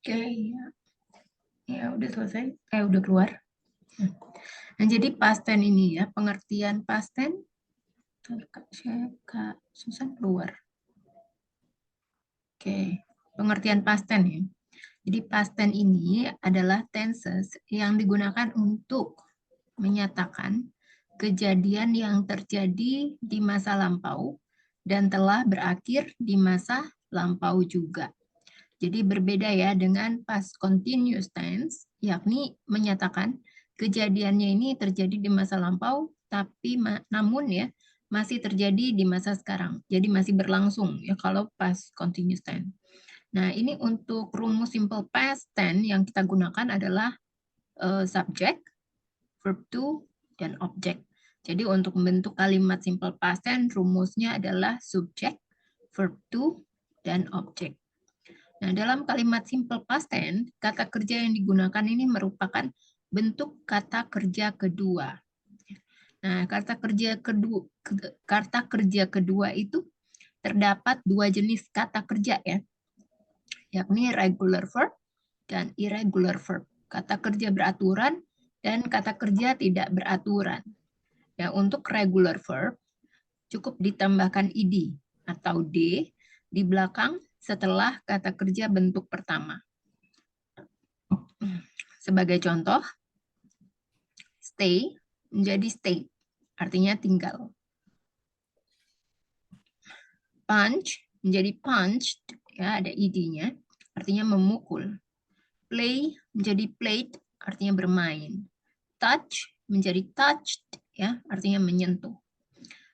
Oke, ya. Ya, udah selesai. Udah keluar. Nah, jadi past tense ini ya, pengertian past tense. Kak Susan keluar. Oke, pengertian past tense ya. Jadi past tense ini adalah tenses yang digunakan untuk menyatakan kejadian yang terjadi di masa lampau dan telah berakhir di masa lampau juga. Jadi berbeda ya dengan past continuous tense, yakni menyatakan kejadiannya ini terjadi di masa lampau, tapi namun ya masih terjadi di masa sekarang. Jadi masih berlangsung ya kalau past continuous tense. Nah, ini untuk rumus simple past tense yang kita gunakan adalah subject, verb to, dan object. Jadi untuk membentuk kalimat simple past tense, rumusnya adalah subject, verb to, dan object. Nah, dalam kalimat simple past tense, kata kerja yang digunakan ini merupakan bentuk kata kerja kedua. Nah, kata kerja kedua itu terdapat dua jenis kata kerja ya, yakni regular verb dan irregular verb. Kata kerja beraturan dan kata kerja tidak beraturan. Ya, untuk regular verb cukup ditambahkan id atau d di belakang setelah kata kerja bentuk pertama. Sebagai contoh, stay menjadi stay, artinya tinggal. Punch menjadi punched, ya ada id-nya, artinya memukul. Play menjadi played, artinya bermain. Touch menjadi touched, ya artinya menyentuh.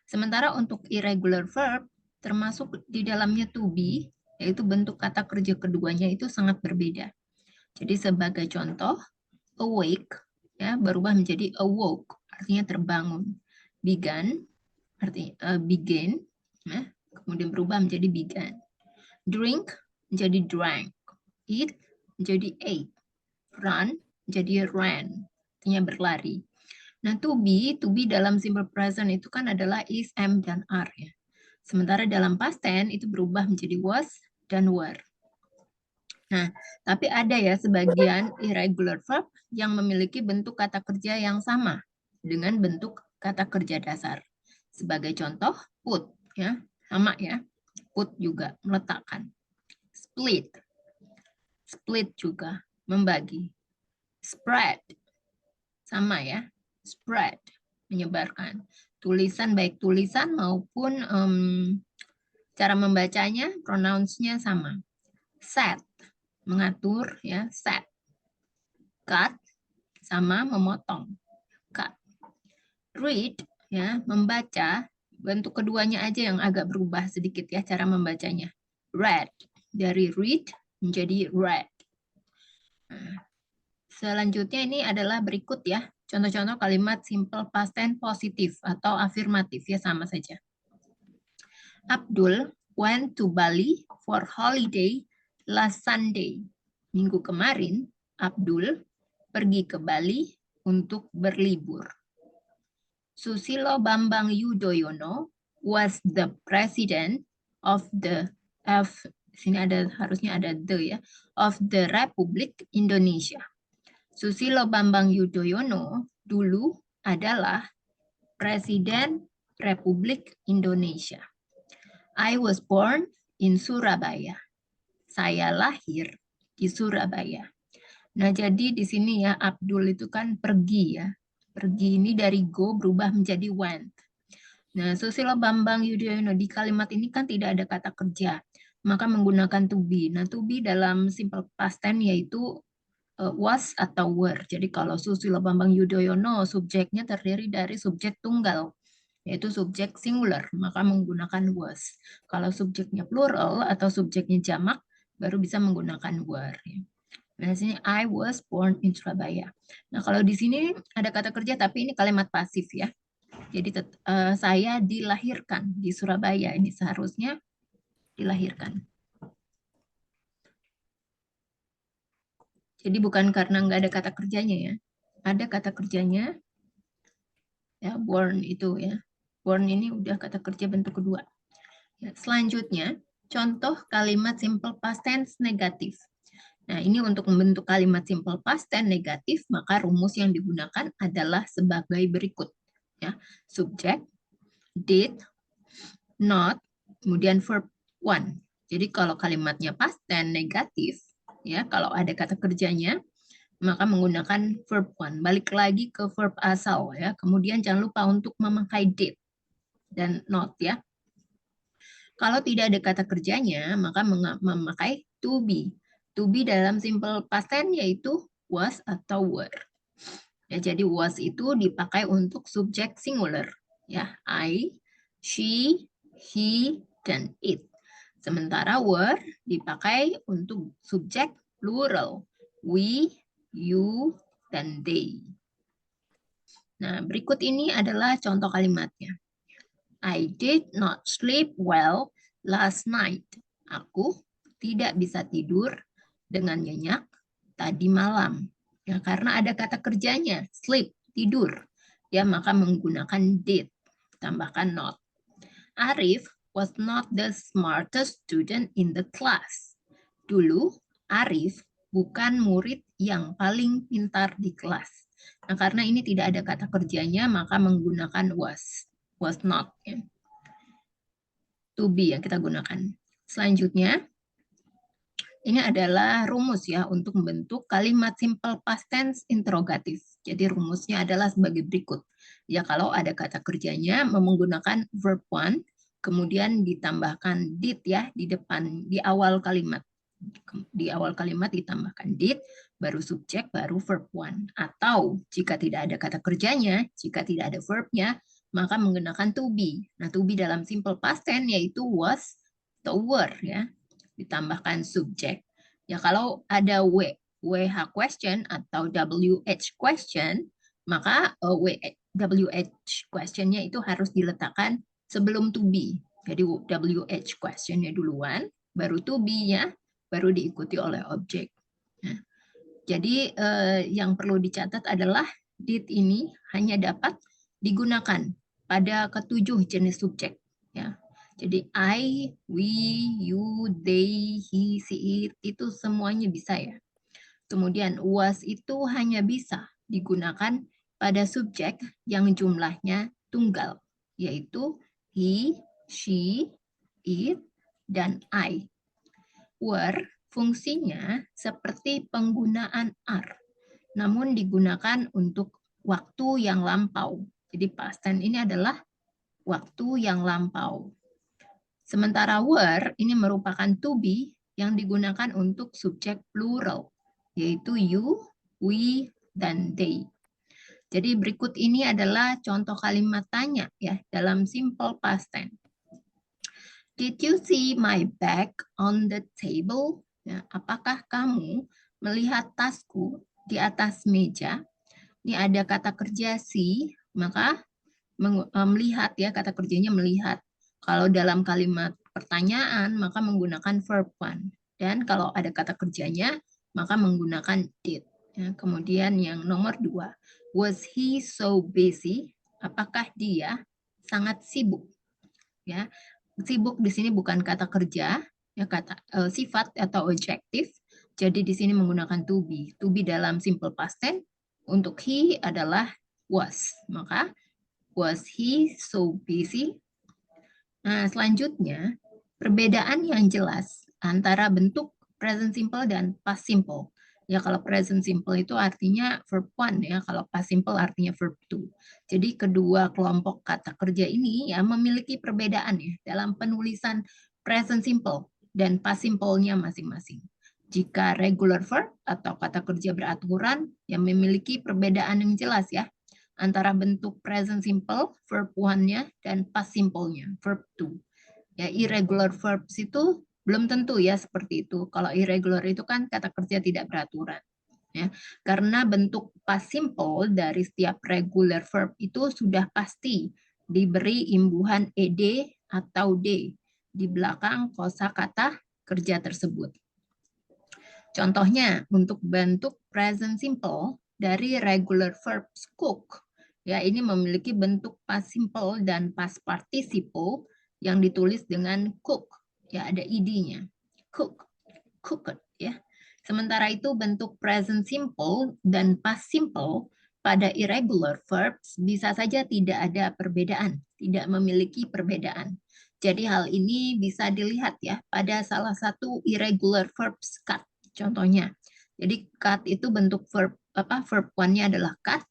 Sementara untuk irregular verb, termasuk di dalamnya to be, yaitu bentuk kata kerja keduanya itu sangat berbeda. Jadi sebagai contoh, awake ya berubah menjadi awoke, artinya terbangun. Began artinya begin, ya, kemudian berubah menjadi began. Drink menjadi drank. Eat menjadi ate. Run menjadi ran, artinya berlari. Nah, to be dalam simple present itu kan adalah is, am, dan are ya. Sementara dalam past tense itu berubah menjadi was dan were. Nah, tapi ada ya sebagian irregular verb yang memiliki bentuk kata kerja yang sama dengan bentuk kata kerja dasar. Sebagai contoh, put ya, sama ya. Put juga meletakkan. Split. Split juga membagi. Spread. Sama ya. Spread menyebarkan. Tulisan baik tulisan maupun cara membacanya, pronouns-nya sama. Set mengatur ya, set. Cut sama memotong. Cut. Read ya, membaca. Bentuk keduanya aja yang agak berubah sedikit ya cara membacanya. Read dari read menjadi read. Nah, selanjutnya ini adalah berikut ya. Contoh-contoh kalimat simple past tense positif atau afirmatif ya sama saja. Abdul went to Bali for holiday last Sunday. Minggu kemarin, Abdul pergi ke Bali untuk berlibur. Susilo Bambang Yudhoyono was the president of the sini harusnya ada the ya, of the Republik Indonesia. Susilo Bambang Yudhoyono dulu adalah Presiden Republik Indonesia. I was born in Surabaya. Saya lahir di Surabaya. Nah, jadi di sini ya Abdul itu kan pergi ya. Pergi ini dari go berubah menjadi went. Nah, Susilo Bambang Yudhoyono di kalimat ini kan tidak ada kata kerja, maka menggunakan to be. Nah, to be dalam simple past tense yaitu was atau were. Jadi kalau Susilo Bambang Yudhoyono subjeknya terdiri dari subjek tunggal, yaitu subjek singular, maka menggunakan was. Kalau subjeknya plural atau subjeknya jamak, baru bisa menggunakan were. Nah, di sini I was born in Surabaya. Nah, kalau di sini ada kata kerja, tapi ini kalimat pasif ya. Jadi saya dilahirkan di Surabaya. Ini seharusnya dilahirkan. Jadi bukan karena nggak ada kata kerjanya ya. Ada kata kerjanya. Ya, born itu ya. Born ini udah kata kerja bentuk kedua. Ya, selanjutnya, contoh kalimat simple past tense negatif. Nah, ini untuk membentuk kalimat simple past tense negatif, maka rumus yang digunakan adalah sebagai berikut. Ya, subject, did, not, kemudian verb one. Jadi kalau kalimatnya past tense negatif, ya kalau ada kata kerjanya, maka menggunakan verb one. Balik lagi ke verb asal ya. Kemudian jangan lupa untuk memakai did dan not ya. Kalau tidak ada kata kerjanya, maka memakai to be. To be dalam simple past tense yaitu was atau were. Ya, jadi was itu dipakai untuk subjek singular. Ya, I, she, he, dan it. Sementara were dipakai untuk subjek plural. We, you, dan they. Nah, berikut ini adalah contoh kalimatnya. I did not sleep well last night. Aku tidak bisa tidur dengan nyenyak tadi malam. Ya, karena ada kata kerjanya, sleep, tidur. Ya, maka menggunakan did, tambahkan not. Arif was not the smartest student in the class. Dulu, Arif bukan murid yang paling pintar di kelas. Nah, karena ini tidak ada kata kerjanya, maka menggunakan was not. Ya. To be yang kita gunakan. Selanjutnya, ini adalah rumus ya untuk membentuk kalimat simple past tense interrogatif. Jadi rumusnya adalah sebagai berikut. Ya kalau ada kata kerjanya menggunakan verb one, kemudian ditambahkan did ya di depan di awal kalimat. Di awal kalimat ditambahkan did, baru subjek, baru verb one. Atau jika tidak ada kata kerjanya, jika tidak ada verbnya, maka menggunakan to be. Nah, to be dalam simple past tense yaitu was atau were ya. Ditambahkan subjek. Ya kalau ada WH question atau WH question, maka WH questionnya itu harus diletakkan sebelum to be. Jadi WH questionnya duluan, baru to be-nya, baru diikuti oleh objek. Nah, jadi yang perlu dicatat adalah did ini hanya dapat digunakan pada ketujuh jenis subjek. Ya. Jadi I, we, you, they, he, she, it, itu semuanya bisa ya. Kemudian was itu hanya bisa digunakan pada subjek yang jumlahnya tunggal, yaitu he, she, it, dan I. Were fungsinya seperti penggunaan are, namun digunakan untuk waktu yang lampau. Jadi past tense ini adalah waktu yang lampau. Sementara were ini merupakan to be yang digunakan untuk subjek plural, yaitu you, we, dan they. Jadi berikut ini adalah contoh kalimat tanya ya dalam simple past tense. Did you see my bag on the table? Ya, apakah kamu melihat tasku di atas meja? Ini ada kata kerja see, maka melihat ya, kata kerjanya melihat. Kalau dalam kalimat pertanyaan, maka menggunakan verb one. Dan kalau ada kata kerjanya, maka menggunakan did. Ya, kemudian yang nomor 2, was he so busy? Apakah dia sangat sibuk? Ya, sibuk di sini bukan kata kerja, ya kata sifat atau adjektif. Jadi di sini menggunakan to be. To be dalam simple past tense untuk he adalah was. Maka was he so busy? Nah, selanjutnya perbedaan yang jelas antara bentuk present simple dan past simple. Ya, kalau present simple itu artinya verb one ya, kalau past simple artinya verb two. Jadi kedua kelompok kata kerja ini ya memiliki perbedaan ya dalam penulisan present simple dan past simple-nya masing-masing. Jika regular verb atau kata kerja beraturan yang memiliki perbedaan yang jelas ya antara bentuk present simple verb one-nya dan past simple-nya verb two. Ya, irregular verbs itu belum tentu ya seperti itu. Kalau irregular itu kan kata kerja tidak beraturan. Ya, karena bentuk past simple dari setiap regular verb itu sudah pasti diberi imbuhan ed atau d di belakang kosakata kerja tersebut. Contohnya untuk bentuk present simple dari regular verbs cook, ya ini memiliki bentuk past simple dan past participle yang ditulis dengan cook, ya ada id-nya. Cook, cooked ya. Sementara itu bentuk present simple dan past simple pada irregular verbs bisa saja tidak ada perbedaan, tidak memiliki perbedaan. Jadi hal ini bisa dilihat ya pada salah satu irregular verbs cut. Contohnya, jadi cut itu bentuk verb verb one-nya adalah cut.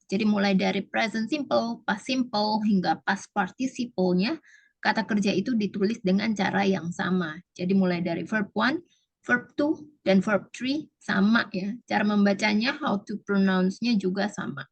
Jadi mulai dari present simple, past simple hingga past participle-nya kata kerja itu ditulis dengan cara yang sama. Jadi mulai dari verb one, verb 2 dan verb 3 sama ya. Cara membacanya, how to pronounce-nya juga sama.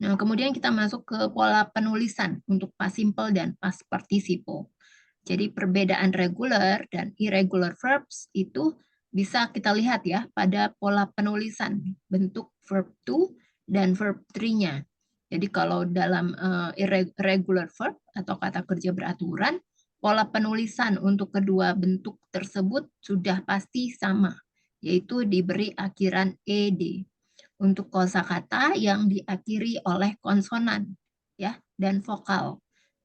Nah, kemudian kita masuk ke pola penulisan untuk past simple dan past participle. Jadi perbedaan regular dan irregular verbs itu bisa kita lihat ya pada pola penulisan bentuk verb 2 dan verb 3-nya. Jadi kalau dalam irregular verb atau kata kerja beraturan, pola penulisan untuk kedua bentuk tersebut sudah pasti sama, yaitu diberi akhiran ed. Untuk kosakata yang diakhiri oleh konsonan ya dan vokal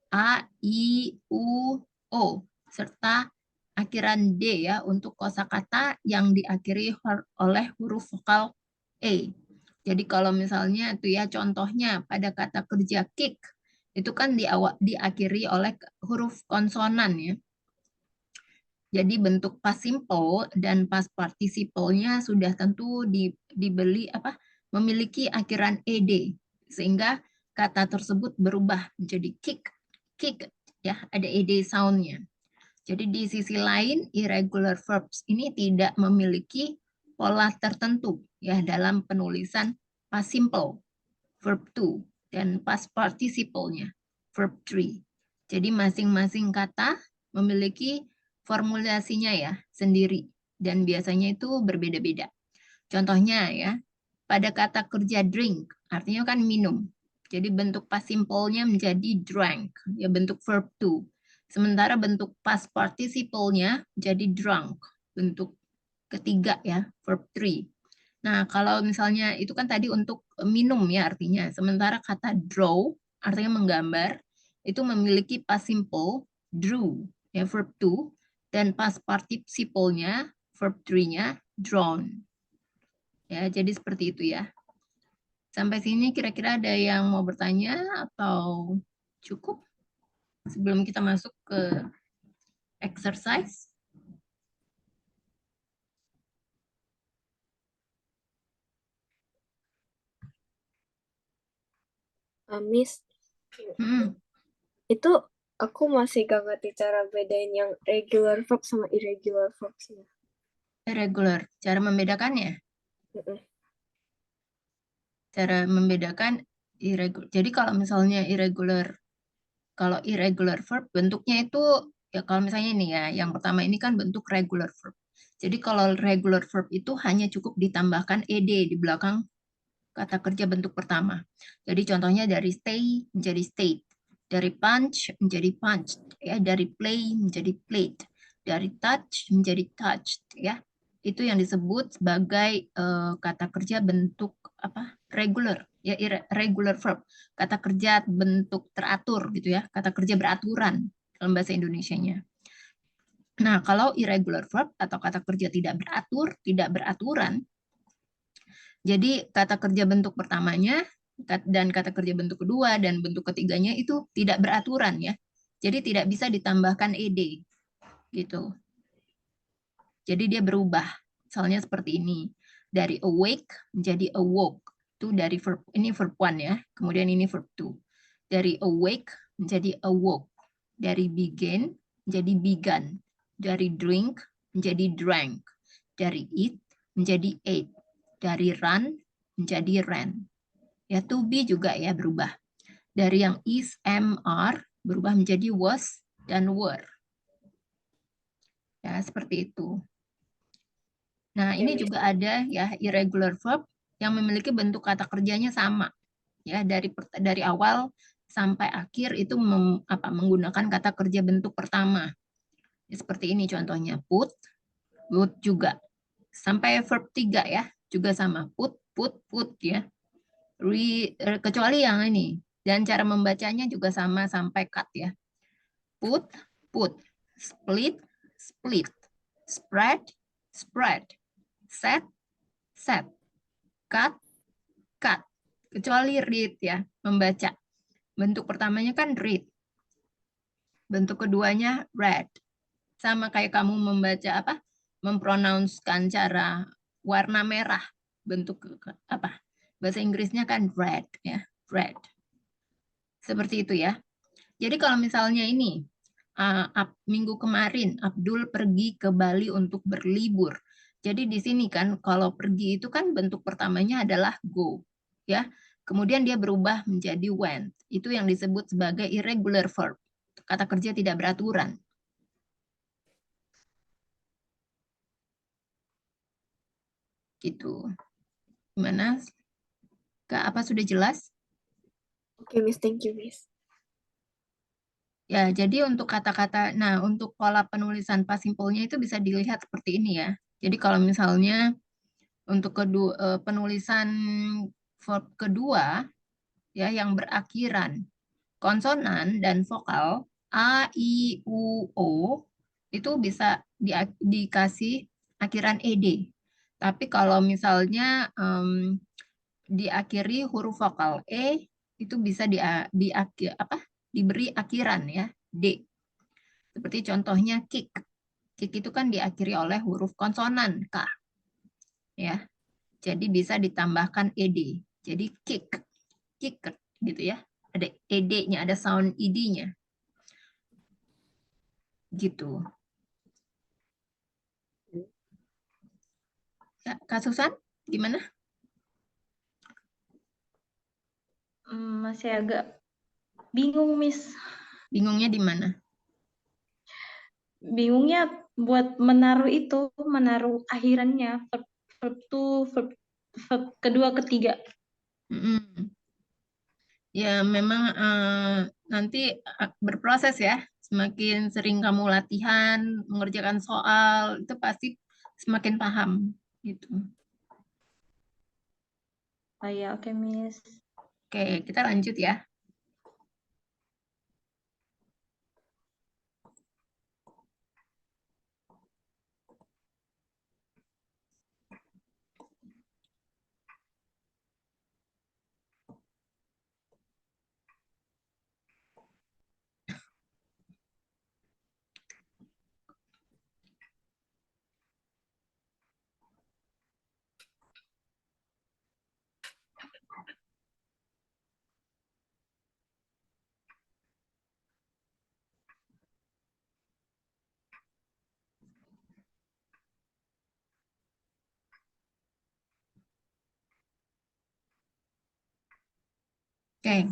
a, i, u, o serta akhiran d ya untuk kosakata yang diakhiri oleh huruf vokal e. Jadi kalau misalnya itu ya contohnya pada kata kerja kick itu kan diakhiri oleh huruf konsonan ya. Jadi bentuk past simple dan past participle-nya sudah tentu memiliki akhiran ed sehingga kata tersebut berubah menjadi kick ya, ada ed sound-nya. Jadi di sisi lain irregular verbs ini tidak memiliki pola tertentu ya dalam penulisan past simple verb 2 dan past participle-nya verb 3. Jadi masing-masing kata memiliki formulasinya ya sendiri dan biasanya itu berbeda-beda. Contohnya ya, pada kata kerja drink artinya kan minum. Jadi bentuk past simple-nya menjadi drank, ya bentuk verb 2. Sementara bentuk past participle-nya jadi drunk, bentuk ketiga ya, verb 3. Nah, kalau misalnya itu kan tadi untuk minum ya artinya. Sementara kata draw artinya menggambar itu memiliki past simple drew ya verb 2 dan past participle-nya verb 3-nya drawn. Ya, jadi seperti itu ya. Sampai sini kira-kira ada yang mau bertanya atau cukup sebelum kita masuk ke exercise? Miss, itu aku masih gak ngerti cara bedain yang regular verb sama irregular verbs-nya. Irregular, cara membedakannya? Cara membedakan irregular. Jadi kalau misalnya kalau irregular verb bentuknya itu ya kalau misalnya ini ya, yang pertama ini kan bentuk regular verb. Jadi kalau regular verb itu hanya cukup ditambahkan ed di belakang kata kerja bentuk pertama. Jadi contohnya dari stay menjadi stayed, dari punch menjadi punched, ya dari play menjadi played, dari touch menjadi touched, ya. Itu yang disebut sebagai kata kerja bentuk regular, ya regular verb. Kata kerja bentuk teratur gitu ya, kata kerja beraturan dalam bahasa Indonesianya. Nah, kalau irregular verb atau kata kerja tidak beratur, tidak beraturan, jadi kata kerja bentuk pertamanya dan kata kerja bentuk kedua dan bentuk ketiganya itu tidak beraturan ya. Jadi tidak bisa ditambahkan ed gitu. Jadi dia berubah. Misalnya seperti ini. Dari awake menjadi awoke. Itu dari verb ini verb one ya. Kemudian ini verb two. Dari awake menjadi awoke. Dari begin menjadi began. Dari drink menjadi drank. Dari eat menjadi ate. Dari run menjadi ran. Ya, to be juga ya berubah. Dari yang is, am, are berubah menjadi was dan were. Ya, seperti itu. Nah, ini juga ada ya irregular verb yang memiliki bentuk kata kerjanya sama. Ya, dari awal sampai akhir itu menggunakan kata kerja bentuk pertama. Ya, seperti ini contohnya put, would juga. Sampai verb 3 ya, juga sama. Put ya. Kecuali yang ini. Dan cara membacanya juga sama sampai cut ya. Put, split, split, spread, spread. Set, set. Cut, cut. Kecuali read ya, membaca. Bentuk pertamanya kan read. Bentuk keduanya read. Sama kayak kamu membaca apa? Mempronouncekan cara warna merah. Bentuk apa? Bahasa Inggrisnya kan red ya, red. Seperti itu ya. Jadi kalau misalnya ini minggu kemarin Abdul pergi ke Bali untuk berlibur. Jadi di sini kan kalau pergi itu kan bentuk pertamanya adalah go, ya. Kemudian dia berubah menjadi went. Itu yang disebut sebagai irregular verb. Kata kerja tidak beraturan. Gitu. Gimana? Kak, apa sudah jelas? Oke, Miss. Thank you, Miss. Ya, jadi untuk kata-kata, nah untuk pola penulisan past simple-nya itu bisa dilihat seperti ini ya. Jadi kalau misalnya untuk penulisan verb kedua ya yang berakhiran konsonan dan vokal a, i, u, o itu bisa dikasih akhiran ed. Tapi kalau misalnya diakhiri huruf vokal e itu bisa diberi akhiran ya d. Seperti contohnya kick. Kick itu kan diakhiri oleh huruf konsonan k. Ya. Jadi bisa ditambahkan ed. Jadi kick, kick gitu ya. Ada ed-nya, ada sound id-nya. Gitu. Ya, Kak Susan, gimana? Masih agak bingung, Miss. Bingungnya di mana? Bingungnya buat menaruh akhirannya, verb to verb kedua, ketiga. Ya, memang nanti berproses ya. Semakin sering kamu latihan, mengerjakan soal, itu pasti semakin paham. Gitu. Oh ya, oke, Miss. Oke, kita lanjut ya. Oke.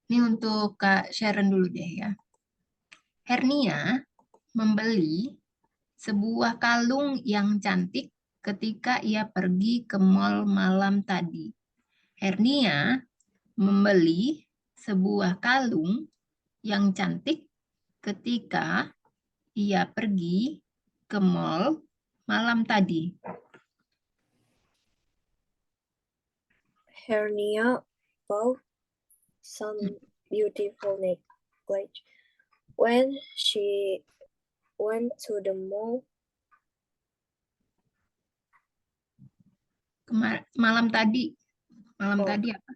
Ini untuk Kak Sharon dulu deh ya. Hernia membeli sebuah kalung yang cantik ketika ia pergi ke mall malam tadi. Hernia membeli sebuah kalung yang cantik ketika ia pergi ke mall malam tadi. Hernia bought some beautiful necklace when she went to the mall. Malam tadi. Malam Oh. tadi apa?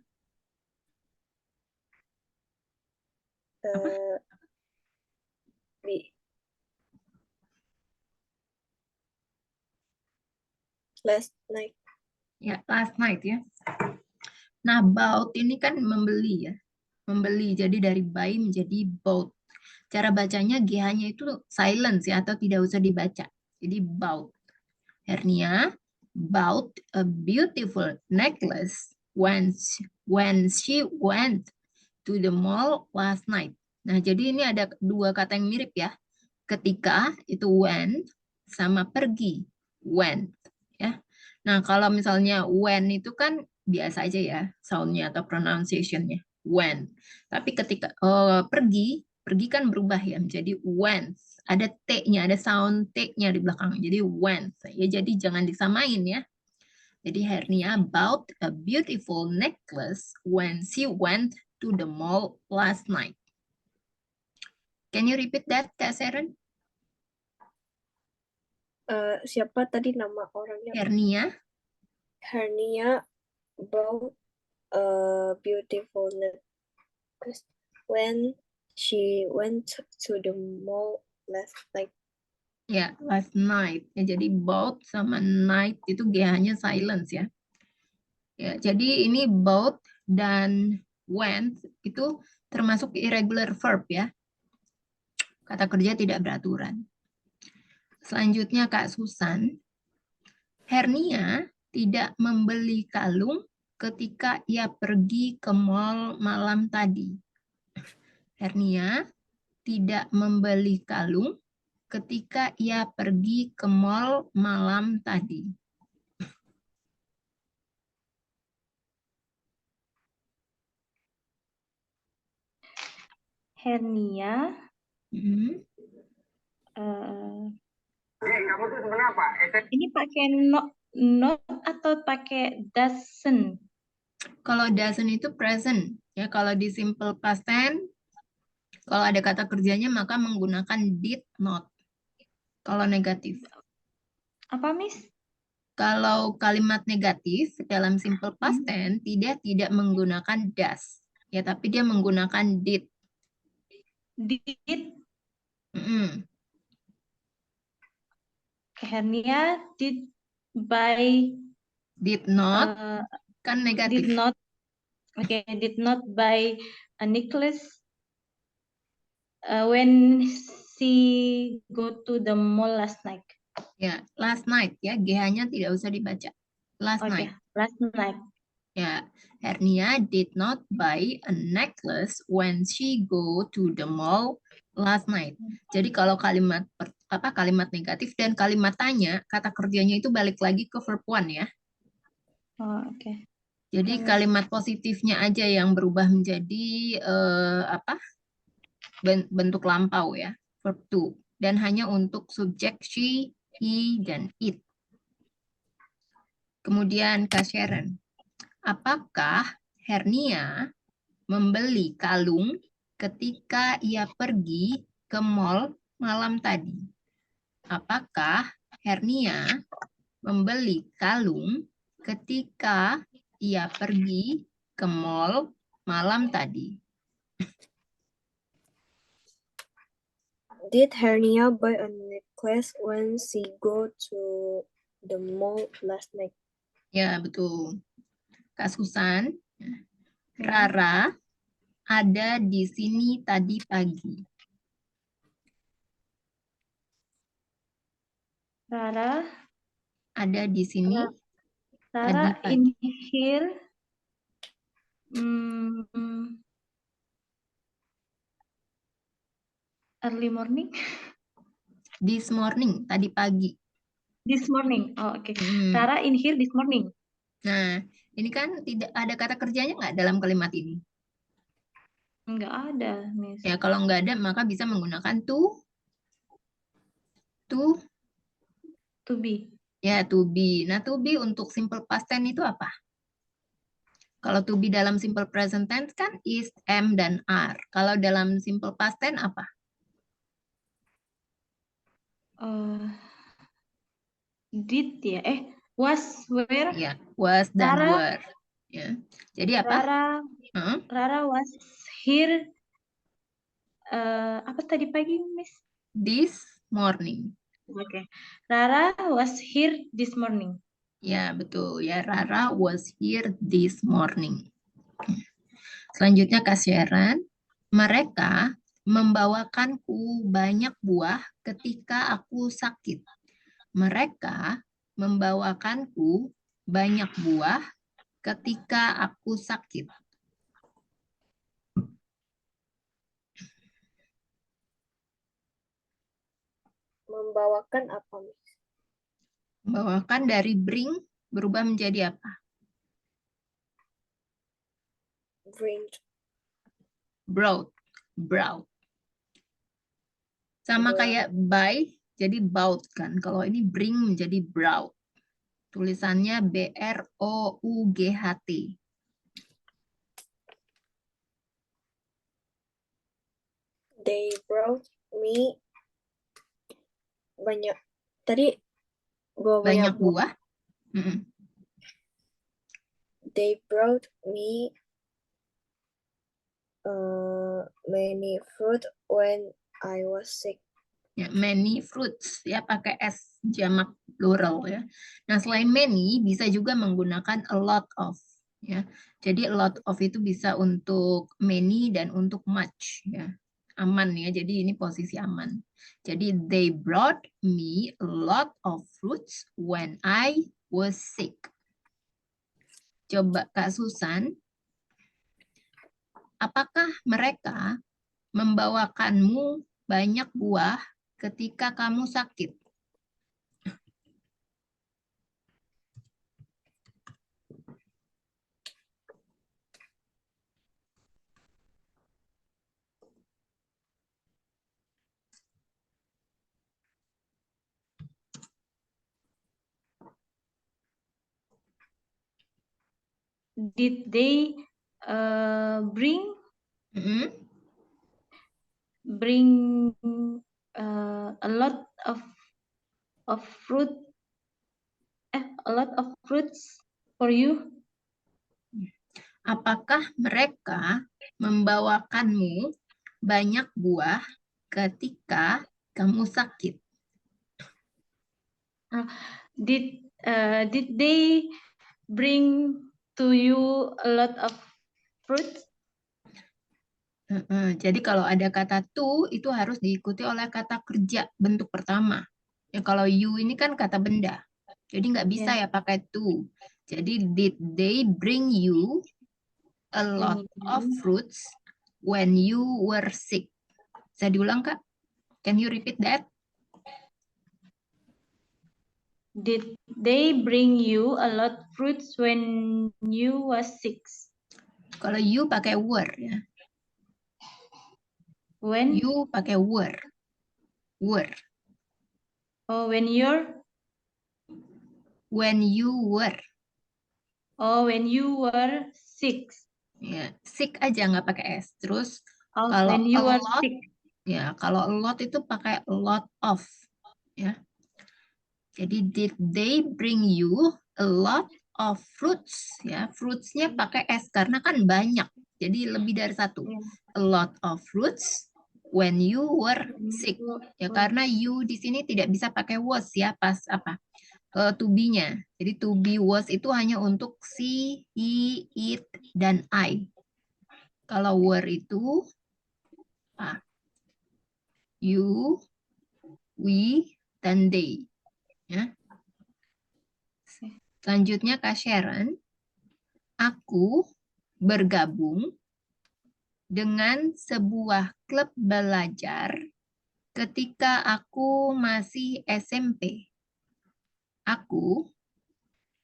Last night. Ya, last night ya. Nah, bought ini kan membeli ya. Membeli, jadi dari buy menjadi bought. Cara bacanya GH-nya itu silence ya, atau tidak usah dibaca. Jadi bought. Hernia bought a beautiful necklace when she went to the mall last night. Nah, jadi ini ada dua kata yang mirip ya. Ketika itu went sama pergi, went ya. Nah, kalau misalnya when itu kan biasa aja ya soundnya atau pronunciationnya when. Tapi ketika pergi kan berubah ya menjadi went. Ada T-nya, ada sound T-nya di belakang. Jadi went. Ya, jadi jangan disamain ya. Jadi Hernia bought a beautiful necklace when she went to the mall last night. Can you repeat that, Kak Sharon? Siapa tadi nama orangnya? Hernia, Hernia bought a beautiful necklace when she went to the mall last night. ya last night. Ya, jadi bought sama night itu GH-nya silence ya. Ya, jadi ini bought dan went itu termasuk irregular verb ya. Kata kerja tidak beraturan. Selanjutnya Kak Susan. Hernia tidak membeli kalung ketika ia pergi ke mall malam tadi. Hernia tidak membeli kalung ketika ia pergi ke mall malam tadi. Hernia. Hmm. Kamu tuh sebenarnya apa? Ini pakai not atau pakai doesn't? Kalau doesn't itu present. Ya, kalau di simple past tense, kalau ada kata kerjanya maka menggunakan did not. Kalau negatif. Apa, Miss? Kalau kalimat negatif dalam simple past tense tidak menggunakan does. Ya, tapi dia menggunakan did. Did. Hernia did buy. Did not, kan negatif. Did not. Okay, did not buy a necklace when she go to the mall last night. Ya, last night ya, GH-nya tidak usah dibaca. Last night. Last night. Ya, Hernia did not buy a necklace when she go to the mall last night. Jadi kalau kalimat negatif dan kalimat tanya, kata kerjanya itu balik lagi ke verb one ya. Oh, oke. Jadi kalimat positifnya aja yang berubah menjadi bentuk lampau ya, verb to. Dan hanya untuk subjek she, he, dan it. Kemudian Kak Sharon, apakah Hernia membeli kalung ketika ia pergi ke mall malam tadi? Apakah Hernia membeli kalung ketika ia pergi ke mall malam tadi? Did Hernia buy a necklace when she go to the mall last night? Ya, betul. Kak Susan, Rara ada di sini tadi pagi. Rara Ada di sini Rara tadi pagi. in here. Early morning. This morning, tadi pagi. This morning. Oh, oke. Rara in here this morning. Nah, ini kan tidak ada kata kerjanya nggak dalam kalimat ini? Nggak ada, Miss. Ya, kalau nggak ada, maka bisa menggunakan to be. Ya, to be. Nah, to be untuk simple past tense itu apa? Kalau to be dalam simple present tense kan is, am, dan are. Kalau dalam simple past tense apa? Did ya? Was, were? Ya, was dan Rara, were. Ya. Jadi apa? Rara was here. Apa tadi pagi, Miss? This morning. Oke. Rara was here this morning. Ya, betul. Ya, Rara was here this morning. Selanjutnya Kak Sharon, mereka membawakanku banyak buah ketika aku sakit. Mereka membawakanku banyak buah ketika aku sakit. Membawakan apa, Miss? Membawakan dari bring berubah menjadi apa? Bring. Brought. Sama kayak buy, jadi bought kan. Kalau ini bring menjadi brought. Tulisannya B-R-O-U-G-H-T. They brought me banyak. Tadi Banyak buah. They brought me many fruit when I was sick. Ya, many fruits ya, pakai s jamak plural ya. Nah, selain many bisa juga menggunakan a lot of ya. Jadi a lot of itu bisa untuk many dan untuk much ya. Aman ya. Jadi ini posisi aman. Jadi they brought me a lot of fruits when I was sick. Coba Kak Susan, apakah mereka membawakanmu banyak buah ketika kamu sakit? Did they bring a lot of fruit a lot of fruits for you? Apakah mereka membawakanmu banyak buah ketika kamu sakit? Did they bring to you a lot of fruits? Jadi kalau ada kata to itu harus diikuti oleh kata kerja bentuk pertama. Ya kalau you ini kan kata benda. Jadi nggak bisa ya pakai to. Jadi did they bring you a lot of fruits when you were sick? Bisa diulang Kak? Can you repeat that? Did they bring you a lot of fruits when you was sick? Kalau you pakai were ya. When You pakai were. Were. oh when you're When you were. oh when you were sick. Ya, sick aja nggak pakai s. Terus Oh, kalau when you a were lot, sick. ya kalau a lot itu pakai a lot of. Ya. Jadi did they bring you a lot of fruits? Ya, fruitsnya pakai s karena kan banyak. Jadi lebih dari satu. A lot of fruits when you were sick. Ya karena you di sini tidak bisa pakai was ya pas apa? To be-nya. Jadi to be was itu hanya untuk she, he, it, dan I. Kalau were itu you, we, dan they. Ya. Selanjutnya Kak Sharon, aku bergabung dengan sebuah klub belajar ketika aku masih SMP. Aku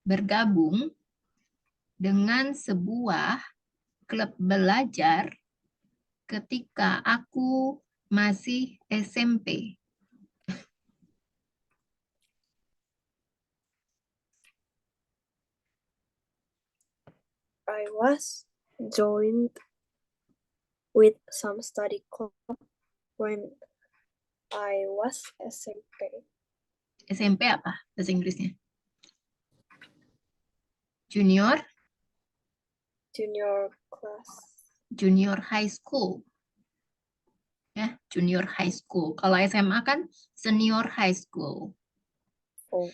bergabung dengan sebuah klub belajar ketika aku masih SMP. I was joined with some study club when I was SMP. SMP apa bahasa Inggrisnya? Junior? Junior class. Junior high school. Ya, junior high school. Kalau SMA kan senior high school. Oh.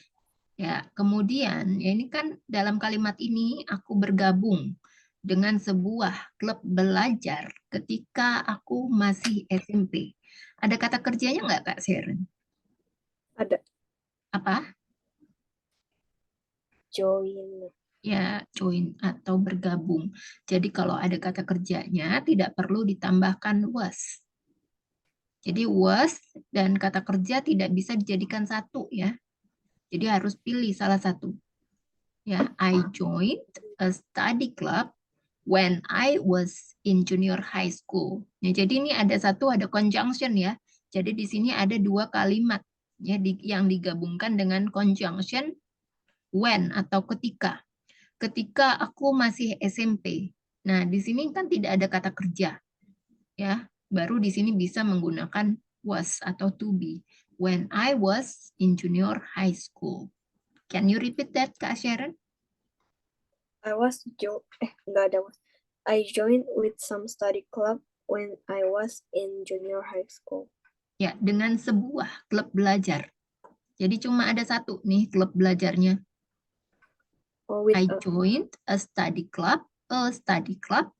Ya, kemudian ya ini kan dalam kalimat ini aku bergabung dengan sebuah klub belajar ketika aku masih SMP. Ada kata kerjanya nggak Kak Sharon? Ada. Apa? Join. Ya, join atau bergabung. Jadi kalau ada kata kerjanya tidak perlu ditambahkan was. Jadi was dan kata kerja tidak bisa dijadikan satu ya. Jadi harus pilih salah satu. Ya, I joined a study club when I was in junior high school. Ya, jadi ini ada conjunction ya. Jadi di sini ada dua kalimat ya yang digabungkan dengan conjunction when atau ketika. Ketika aku masih SMP. Nah, di sini kan tidak ada kata kerja. Ya, baru di sini bisa menggunakan was atau to be. When I was in junior high school. Can you repeat that, Kak Sharon? I joined with some study club when I was in junior high school. Ya, dengan sebuah klub belajar. Jadi cuma ada satu nih klub belajarnya. Or with I a joined a study club. A study club.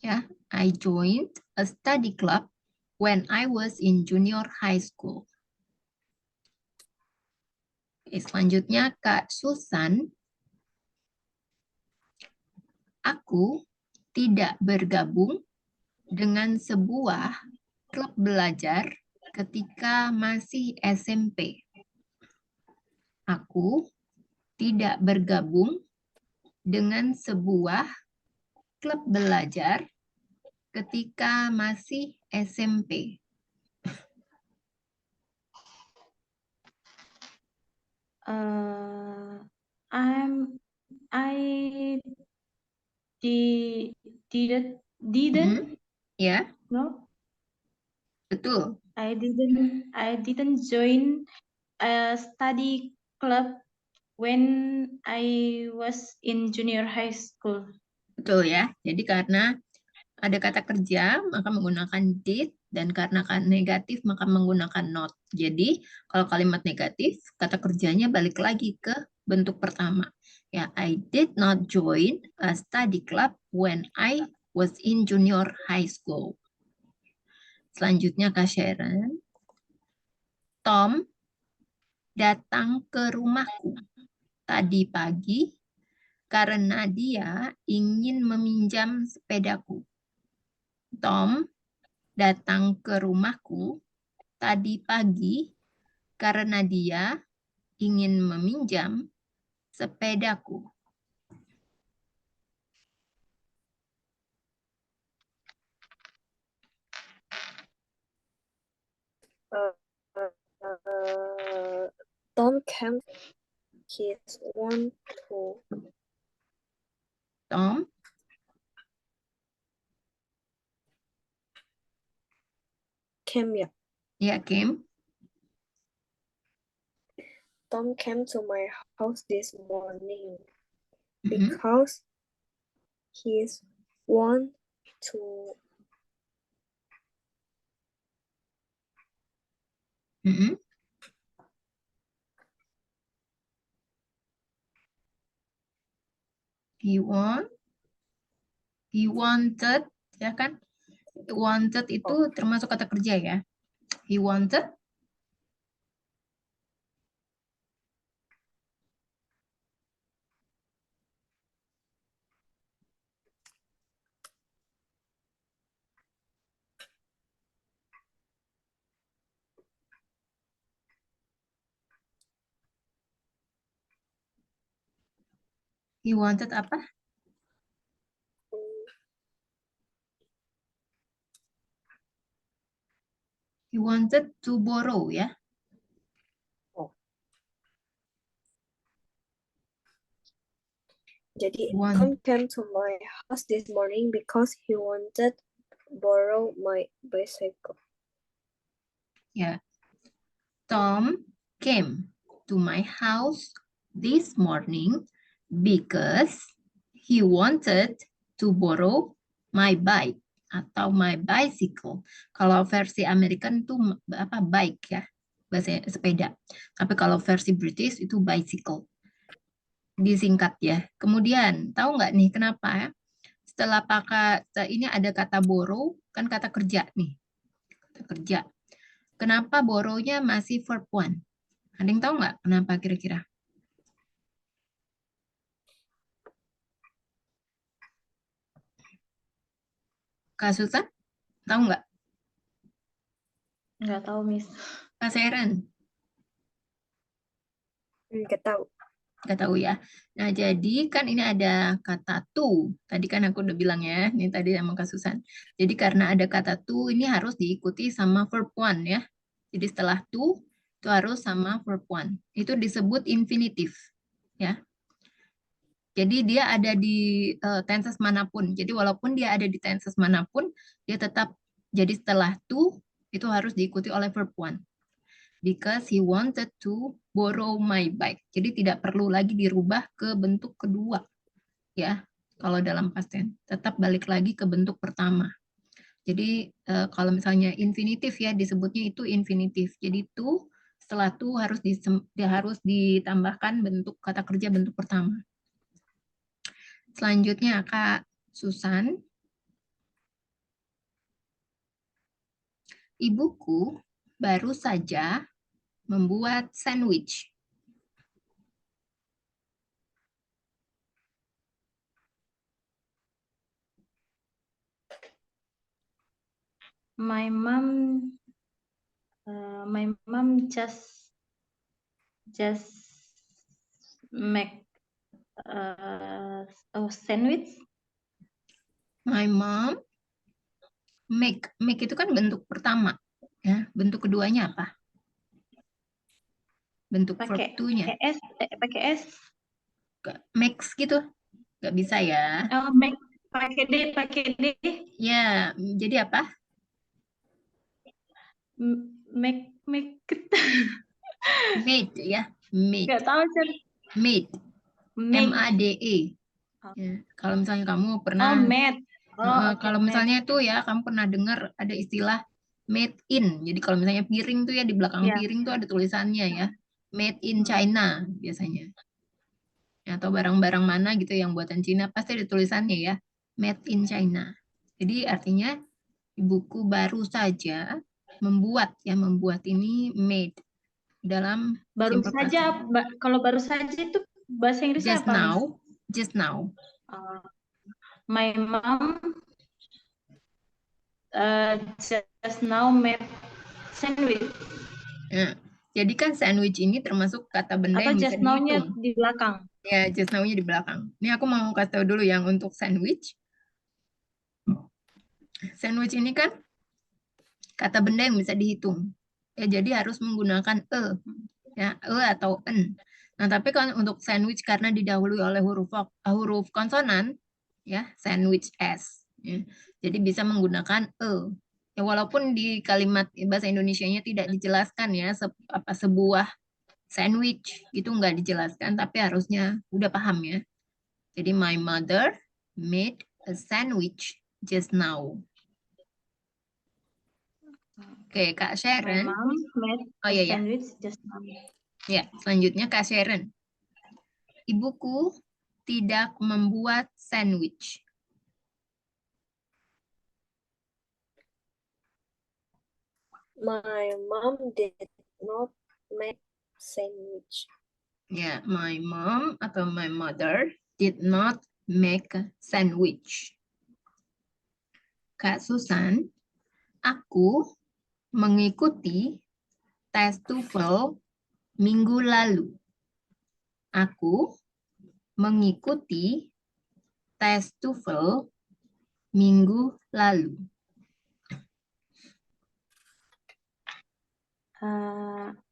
Ya, I joined a study club when I was in junior high school. Oke, selanjutnya Kak Susan. Aku tidak bergabung dengan sebuah klub belajar ketika masih SMP. Aku tidak bergabung dengan sebuah klub belajar ketika masih SMP. I didn't Ya, no, betul. I didn't join a study club when I was in junior high school. Betul ya. Jadi karena ada kata kerja, maka menggunakan did, dan karena negatif, maka menggunakan not. Jadi, kalau kalimat negatif, kata kerjanya balik lagi ke bentuk pertama. Ya, I did not join a study club when I was in junior high school. Selanjutnya, Kak Sharon. Tom datang ke rumahku tadi pagi karena dia ingin meminjam sepedaku. Tom datang ke rumahku tadi pagi karena dia ingin meminjam sepedaku. Tom came. His one to Tom came. Yeah. ya came. Tom came to my house this morning Mhm. because he's want to Mhm. He wanted, ya kan? Wanted itu termasuk kata kerja ya. He wanted. He wanted apa? He wanted to borrow ya. Jadi Want. Tom came to my house this morning because he wanted borrow my bicycle. Ya. Tom came to my house this morning because he wanted to borrow my bike atau my bicycle. Kalau versi American itu apa bike ya, bahasa sepeda. Tapi kalau versi British itu bicycle. Disingkat ya. Kemudian tahu nggak nih kenapa ya? Setelah ini ada kata borrow, kan kata kerja nih. Kata kerja. Kenapa borrow-nya masih verb one? Ada yang tahu nggak kenapa kira-kira? Kak Susan, tahu nggak? Nggak tahu, Miss. Kak Seren, Nggak tahu. nggak tahu ya. Nah, jadi kan ini ada kata to. Tadi kan aku udah bilang ya, ini tadi sama Kak Susan. Jadi karena ada kata to, ini harus diikuti sama verb one ya. Jadi setelah to, itu harus sama verb one. Itu disebut infinitif. Ya. Jadi dia ada di tenses manapun. Jadi walaupun dia ada di tenses manapun, dia tetap jadi setelah to itu harus diikuti oleh verb one. because he wanted to borrow my bike. Jadi tidak perlu lagi dirubah ke bentuk kedua. Ya, kalau dalam past tense. Tetap balik lagi ke bentuk pertama. Jadi kalau misalnya infinitif ya disebutnya itu infinitif. Jadi to setelah to harus ditambahkan bentuk kata kerja bentuk pertama. Selanjutnya Kak Susan. Ibuku baru saja membuat sandwich. My mom just make a sandwich. My mom make itu kan bentuk pertama, ya. Bentuk keduanya apa? Bentuk verb to-nya. Pakai S. Makes gitu, nggak bisa ya? Oh, make pakai D. Ya, jadi apa? Make Made ya, made. Nggak tahu sih. Made. M-A-D-E. Oh. Ya, kalau misalnya kamu pernah, made. kalau misalnya itu ya, kamu pernah dengar ada istilah made in. Jadi kalau misalnya piring tuh ya di belakang piring tuh ada tulisannya ya, made in China biasanya. Atau barang-barang mana gitu yang buatan Cina pasti ada tulisannya ya, made in China. Jadi artinya ibuku baru saja membuat ini made dalam baru simple saja. past. Kalau baru saja itu bahasa Inggrisnya apa? Just now. My mom just now made sandwich. Nah, jadi kan sandwich ini termasuk kata benda Atau yang bisa just now-nya dihitung. di belakang. Ya, just now-nya di belakang. Ini aku mau kasih tahu dulu yang untuk sandwich. Sandwich ini kan kata benda yang bisa dihitung. Ya, jadi harus menggunakan ya, atau en. Nah, tapi kalau untuk sandwich karena didahului oleh huruf konsonan, ya, sandwich S. Ya. Jadi bisa menggunakan Ya, walaupun di kalimat bahasa Indonesianya tidak dijelaskan ya sebuah sandwich itu nggak dijelaskan, tapi harusnya udah paham ya. Jadi my mother made a sandwich just now. Oke, Kak Sharon. My mom made a sandwich just now. Ya, selanjutnya Kak Sharon. Ibuku tidak membuat sandwich. My mom did not make sandwich. Ya, my mom atau my mother did not make a sandwich. Kak Susan, aku mengikuti tes TOEFL minggu lalu. Aku mengikuti tes TOEFL minggu lalu.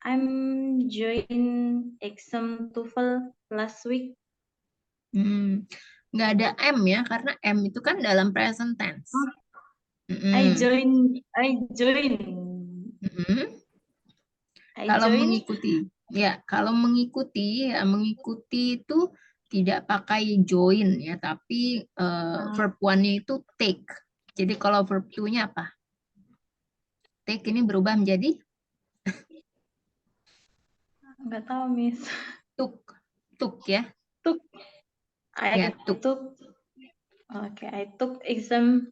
I'm join exam TOEFL last week. Nggak ada M ya, karena M itu kan dalam present tense. I join. Kalau mengikuti, ya kalau mengikuti itu tidak pakai join ya, tapi verb one-nya itu take. Jadi kalau verb two-nya apa? Take ini berubah menjadi? Nggak tahu, Miss. Took ya. Took. I took exam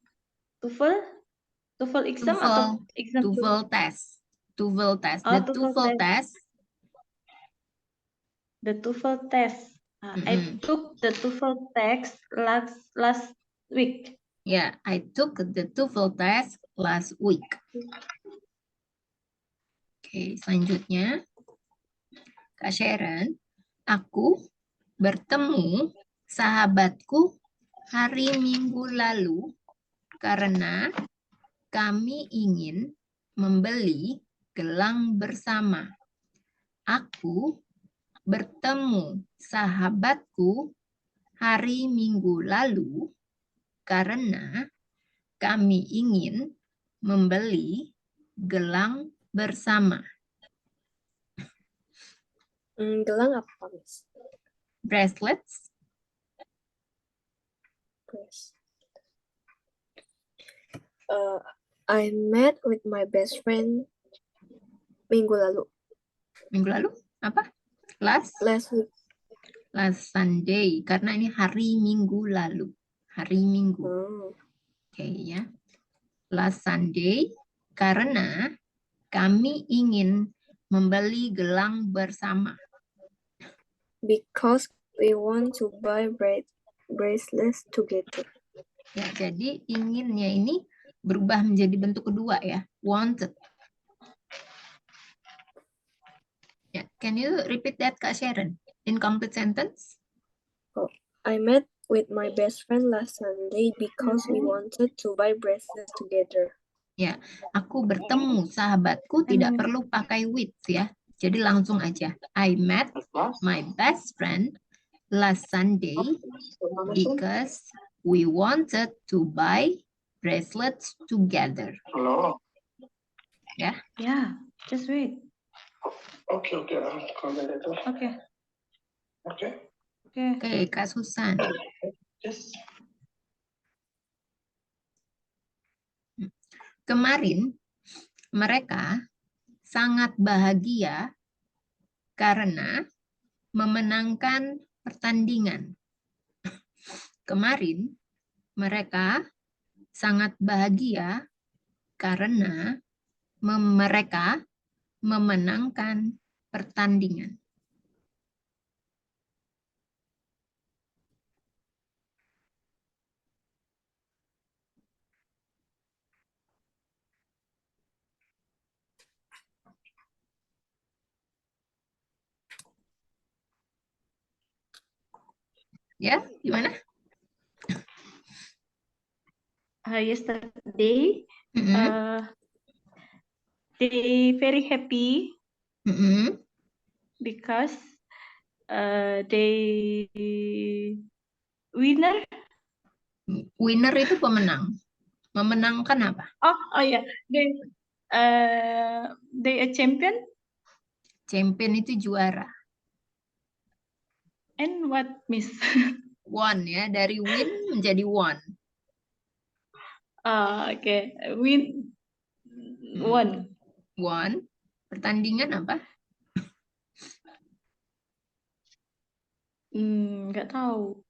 TOEFL exam atau exam TOEFL test. TOEFL test. Oh, The TOEFL test. The TOEFL test. I took the TOEFL test last week. Yeah, I took the TOEFL test last week. Oke, selanjutnya. Kak Sharon, aku bertemu sahabatku hari Minggu lalu karena kami ingin membeli gelang bersama. Aku bertemu sahabatku hari Minggu lalu karena kami ingin membeli gelang bersama. Gelang apa, Miss? Bracelets. Yes. I met with my best friend minggu lalu. Minggu lalu apa? Last Week. Sunday, karena ini hari Minggu lalu. Hari Minggu. Oke ya. Last Sunday, karena kami ingin membeli gelang bersama. Because we want to buy bracelets together. Ya, jadi inginnya ini berubah menjadi bentuk kedua ya, wanted. Ya, can you repeat that, Kak Sharon? Incomplete sentence? Oh, I met with my best friend last Sunday because we wanted to buy bracelets together. Ya, aku bertemu sahabatku tidak perlu pakai with ya. Jadi langsung aja. I met my best friend last Sunday because we wanted to buy bracelets together. Hello. Ya. Yeah, just wait. Okay. Okay. Oke, Kak Susan. Yes. Kemarin mereka sangat bahagia karena memenangkan pertandingan. Kemarin mereka sangat bahagia karena mereka memenangkan pertandingan. Ya, gimana? Yesterday, they very happy because they winner. Winner itu pemenang. Memenangkan apa? Oh ya, they a champion. Champion itu juara. And what, Miss? Won ya, dari win menjadi won. Okay, win, won. Won. Pertandingan apa? Nggak tahu.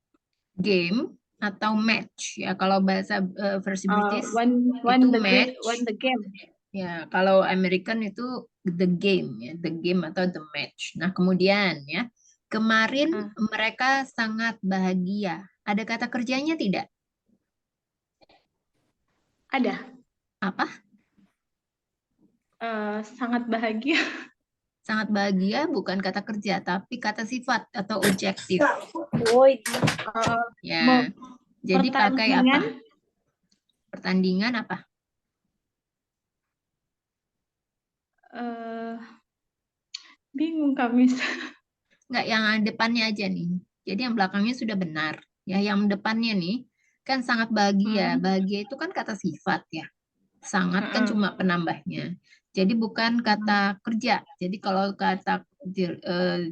Game atau match ya, kalau bahasa versi British Won itu match. won the game. Ya, kalau American itu the game ya, the game atau the match. Nah, kemudian ya, kemarin mereka sangat bahagia. Ada kata kerjanya tidak? Ada. Apa? Sangat bahagia. Sangat bahagia bukan kata kerja, tapi kata sifat atau objektif. Ya. Jadi pakai apa? Pertandingan apa? Bingung kami. Enggak, yang depannya aja nih. Jadi yang belakangnya sudah benar. Ya, yang depannya nih kan sangat bahagia. Bahagia itu kan kata sifat ya. Sangat kan cuma penambahnya. Jadi bukan kata kerja. Jadi kalau kata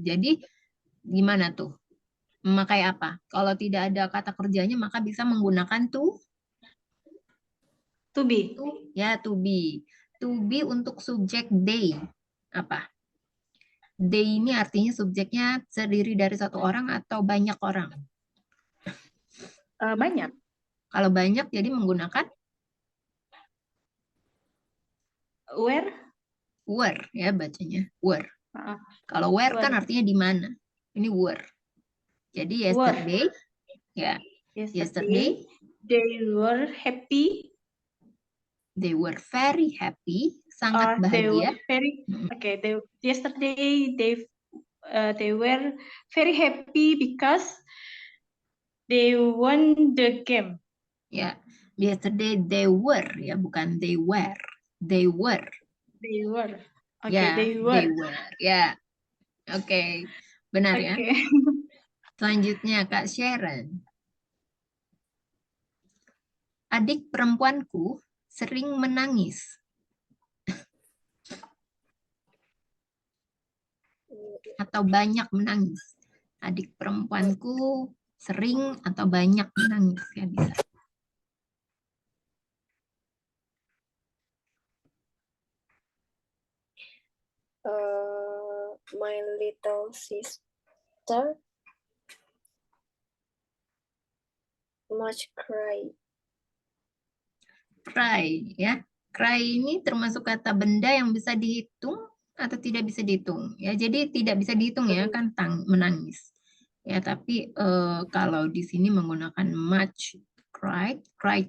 jadi gimana tuh? Memakai apa? Kalau tidak ada kata kerjanya maka bisa menggunakan to be. Ya, to be. To be untuk subjek they. Apa? They ini artinya subjeknya terdiri dari satu orang atau banyak orang? Banyak. Kalau banyak jadi menggunakan where ya bacanya where. Kalau where kan artinya di mana. Ini where. Jadi yesterday ya. Yesterday they were happy. They were very happy, sangat bahagia. Yesterday they were very happy because they won the game. Ya, yesterday they were ya, bukan they were. They were. They were. Okay, Ya, they were. Ya. Oke. Benar ya. Selanjutnya Kak Sharon. Adik perempuanku sering menangis. atau banyak menangis. Adik perempuanku sering atau banyak menangis, ya bisa. My little sister much cry. Cry, ya. Cry ini termasuk kata benda yang bisa dihitung atau tidak bisa dihitung. Ya, jadi tidak bisa dihitung ya kan menangis. Ya, tapi kalau di sini menggunakan much, cried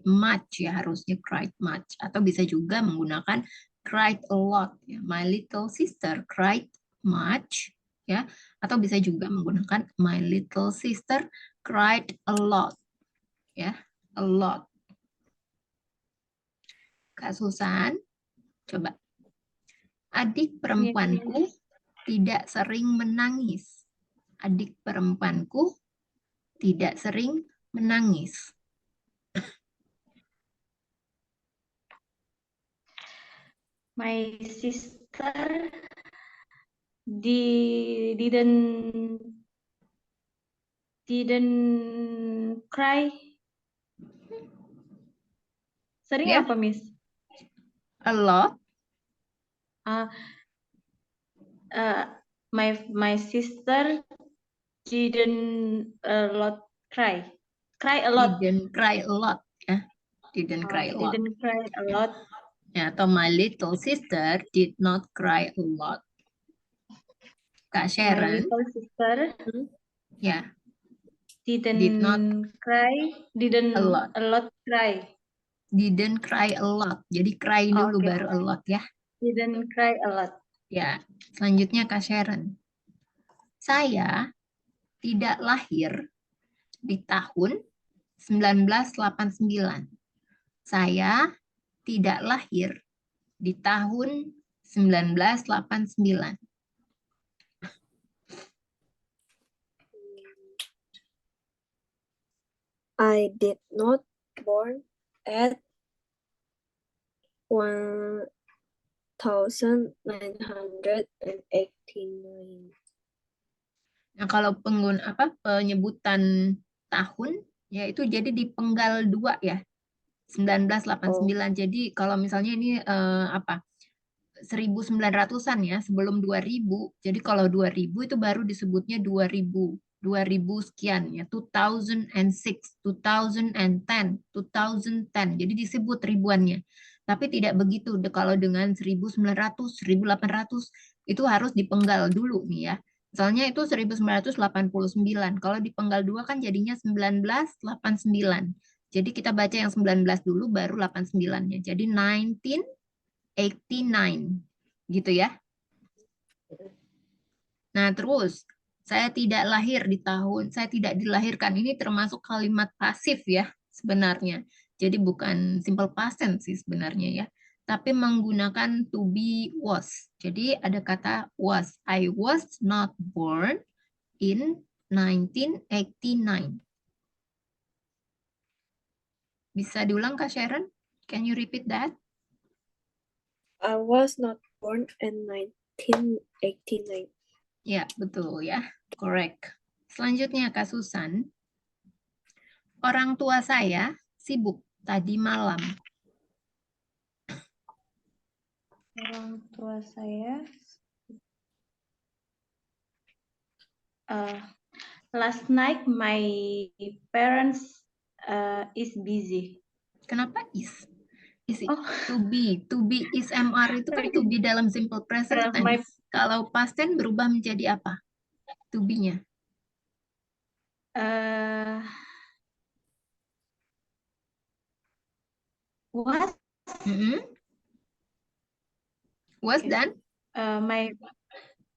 much ya, harusnya cried much, atau bisa juga menggunakan cried a lot ya. My little sister cried much ya, atau bisa juga menggunakan my little sister cried a lot ya, a lot. Kak Susan, coba. Adik perempuanku tidak sering menangis. Adik perempuanku tidak sering menangis. My sister didn't cry. Sering Ya. apa, Miss? A lot. My sister didn't a lot cry. Cry a lot. Didn't cry a lot ya. Didn't cry a lot. Didn't cry a lot. Ya, atau my little sister did not cry a lot. Kak My Sharon, little sister ya, did not cry. Didn't a lot. Cry. Didn't cry a lot. Jadi cry dulu Okay. baru a lot ya. Didn't cry a lot. Ya, selanjutnya Kak Sharon. Saya tidak lahir di tahun 1989. Saya tidak lahir di tahun 1989. I did not born at 1989. Nah, kalau penyebutan tahun ya itu jadi dipenggal 2 ya. 1989. Jadi kalau misalnya ini 1900-an ya, sebelum 2000. Jadi kalau 2000 itu baru disebutnya 2000 sekian ya, 2006, 2010, 2010. Jadi disebut ribuannya. Tapi tidak begitu kalau dengan 1900, 1800 itu harus dipenggal dulu nih ya. Misalnya itu 1989. Kalau dipenggal 2 kan jadinya 1989. Jadi kita baca yang 19 dulu baru 89-nya. Jadi 1989 gitu ya. Nah, terus saya tidak dilahirkan ini termasuk kalimat pasif ya sebenarnya. Jadi bukan simple past tense sih sebenarnya ya. Tapi menggunakan to be was. Jadi ada kata was. I was not born in 1989. Bisa diulang Kak Sharon? Can you repeat that? I was not born in 1989. Ya, betul ya. Correct. Selanjutnya Kak Susan. Orang tua saya sibuk tadi malam. Orang tua saya last night my parents is busy. Kenapa is? Is it Oh. to be is MR itu kan to be dalam simple present tense. Kalau past tense berubah menjadi apa? To be-nya. Was Dan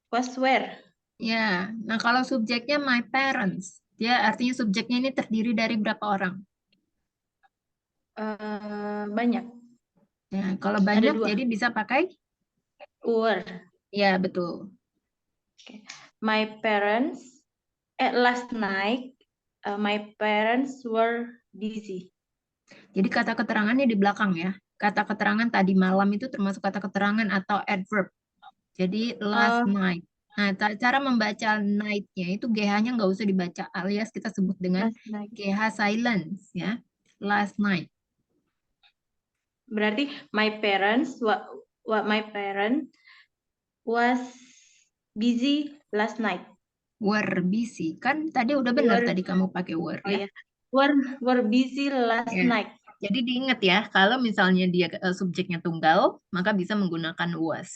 was where? Ya, nah kalau subjeknya my parents, dia artinya subjeknya ini terdiri dari berapa orang? Banyak. Ya, kalau banyak Ada 2. jadi bisa pakai Were. Ya, betul. Okay. My parents last night my parents were busy. Jadi kata keterangannya di belakang ya. Kata keterangan tadi malam itu termasuk kata keterangan atau adverb. Jadi last night. Nah, cara membaca night-nya itu GH-nya nggak usah dibaca, alias kita sebut dengan Last night. GH silence ya. Last night. Berarti my parents my parent was busy last night. Were busy. Kan tadi udah benar Were- tadi kamu pakai were Oh ya. ya. Were busy last Ya. night. Jadi diingat ya, kalau misalnya dia subjeknya tunggal, maka bisa menggunakan was.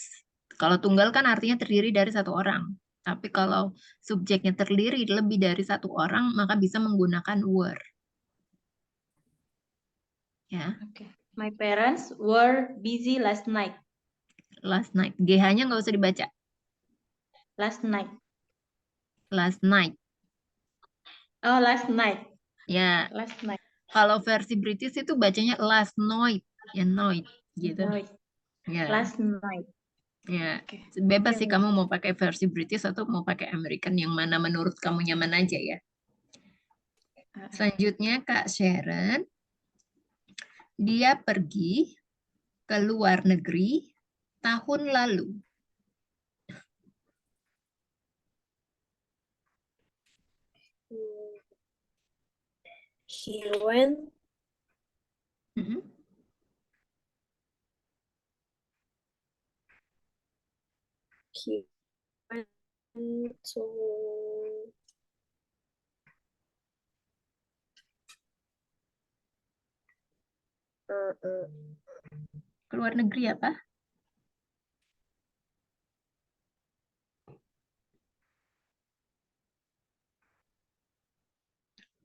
Kalau tunggal kan artinya terdiri dari satu orang. Tapi kalau subjeknya terdiri lebih dari satu orang, maka bisa menggunakan were. Ya, Okay. My parents were busy last night. last night. GH-nya nggak usah dibaca. Last night. Last night. Oh, last night. Ya, Last night. kalau versi British itu bacanya last night. Ya, night. Gitu. Night. Ya, Last night. ya. Oke. Bebas Oke, sih kamu mau pakai versi British atau mau pakai American, yang mana menurut kamu nyaman aja ya. Selanjutnya Kak Sharon, dia pergi ke luar negeri tahun lalu. He went Mm-mm. he went to Ke luar negeri apa?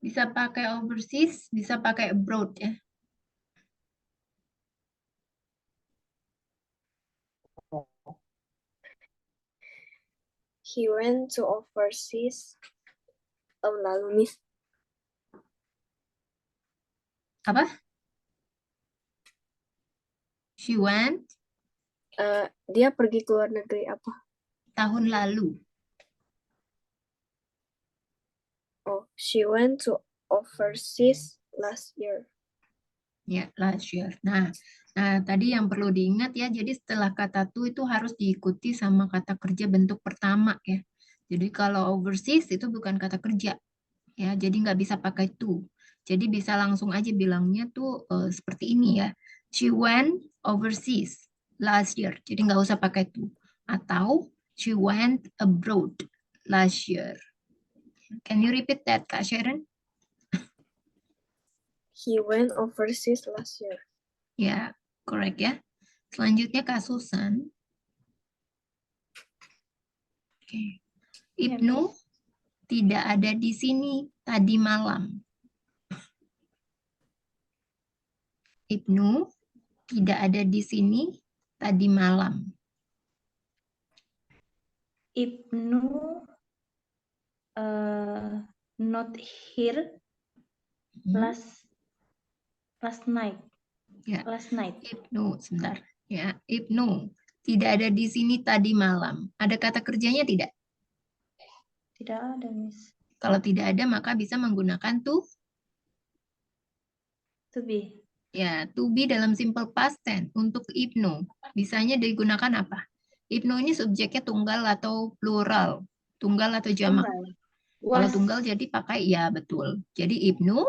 Bisa pakai overseas, bisa pakai abroad ya. he went to overseas tahun lalu, Miss. Apa? She went Dia pergi ke luar negeri apa? tahun lalu. Oh, she went to overseas last year. Ya, last year. Nah, tadi yang perlu diingat ya, jadi setelah kata to itu harus diikuti sama kata kerja bentuk pertama ya. Jadi kalau overseas itu bukan kata kerja ya, jadi nggak bisa pakai to. Jadi bisa langsung aja bilangnya tuh seperti ini ya. She went overseas last year. Jadi nggak usah pakai to. Atau she went abroad last year. Can you repeat that, Kak Sharon? He went overseas last year. Ya, correct ya. Selanjutnya Kak Susan. Oke. Ibnu tidak ada di sini tadi malam. Ibnu tidak ada di sini tadi malam. Ibnu not here last night. Ya. Last night. Ibnu, sebentar. Ya, Ibnu tidak ada di sini tadi malam. Ada kata kerjanya tidak? Tidak ada, Miss. Kalau tidak ada, maka bisa menggunakan to. To be. Ya, to be dalam simple past tense. Untuk Ibnu, bisanya digunakan apa? Ibnu ini subjeknya tunggal atau plural? Tunggal atau jamak? Kalau tunggal jadi pakai ya, betul. Jadi Ibnu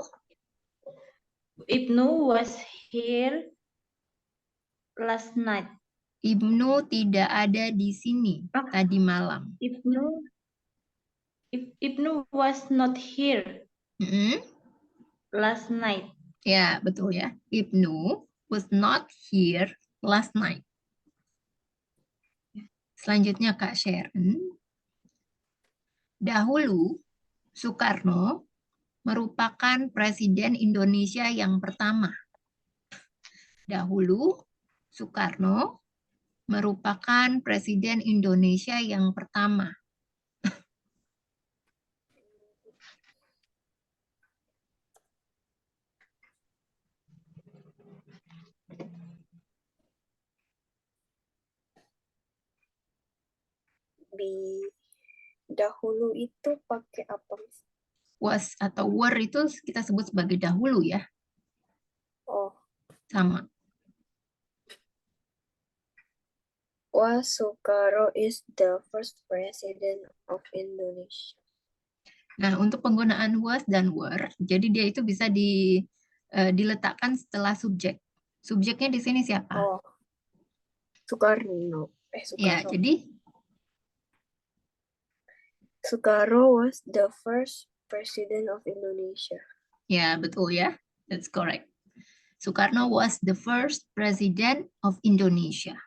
was here last night. Ibnu tidak ada di sini tadi malam. Ibnu was not here last night. Ya, betul ya. Ibnu was not here last night. Selanjutnya Kak Sharon. Dahulu Soekarno merupakan presiden Indonesia yang pertama. Dahulu Soekarno merupakan presiden Indonesia yang pertama. Di dahulu itu pakai apa? Was atau were itu kita sebut sebagai dahulu ya. Oh. Sama. Was Soekarno is the first president of Indonesia. Nah, untuk penggunaan was dan were, jadi dia itu bisa diletakkan setelah subjek. Subjeknya di sini siapa? Oh, Soekarno. Ya, Soekarno. jadi Soekarno was the first president of Indonesia. ya betul ya, that's correct. Soekarno was the first president of Indonesia.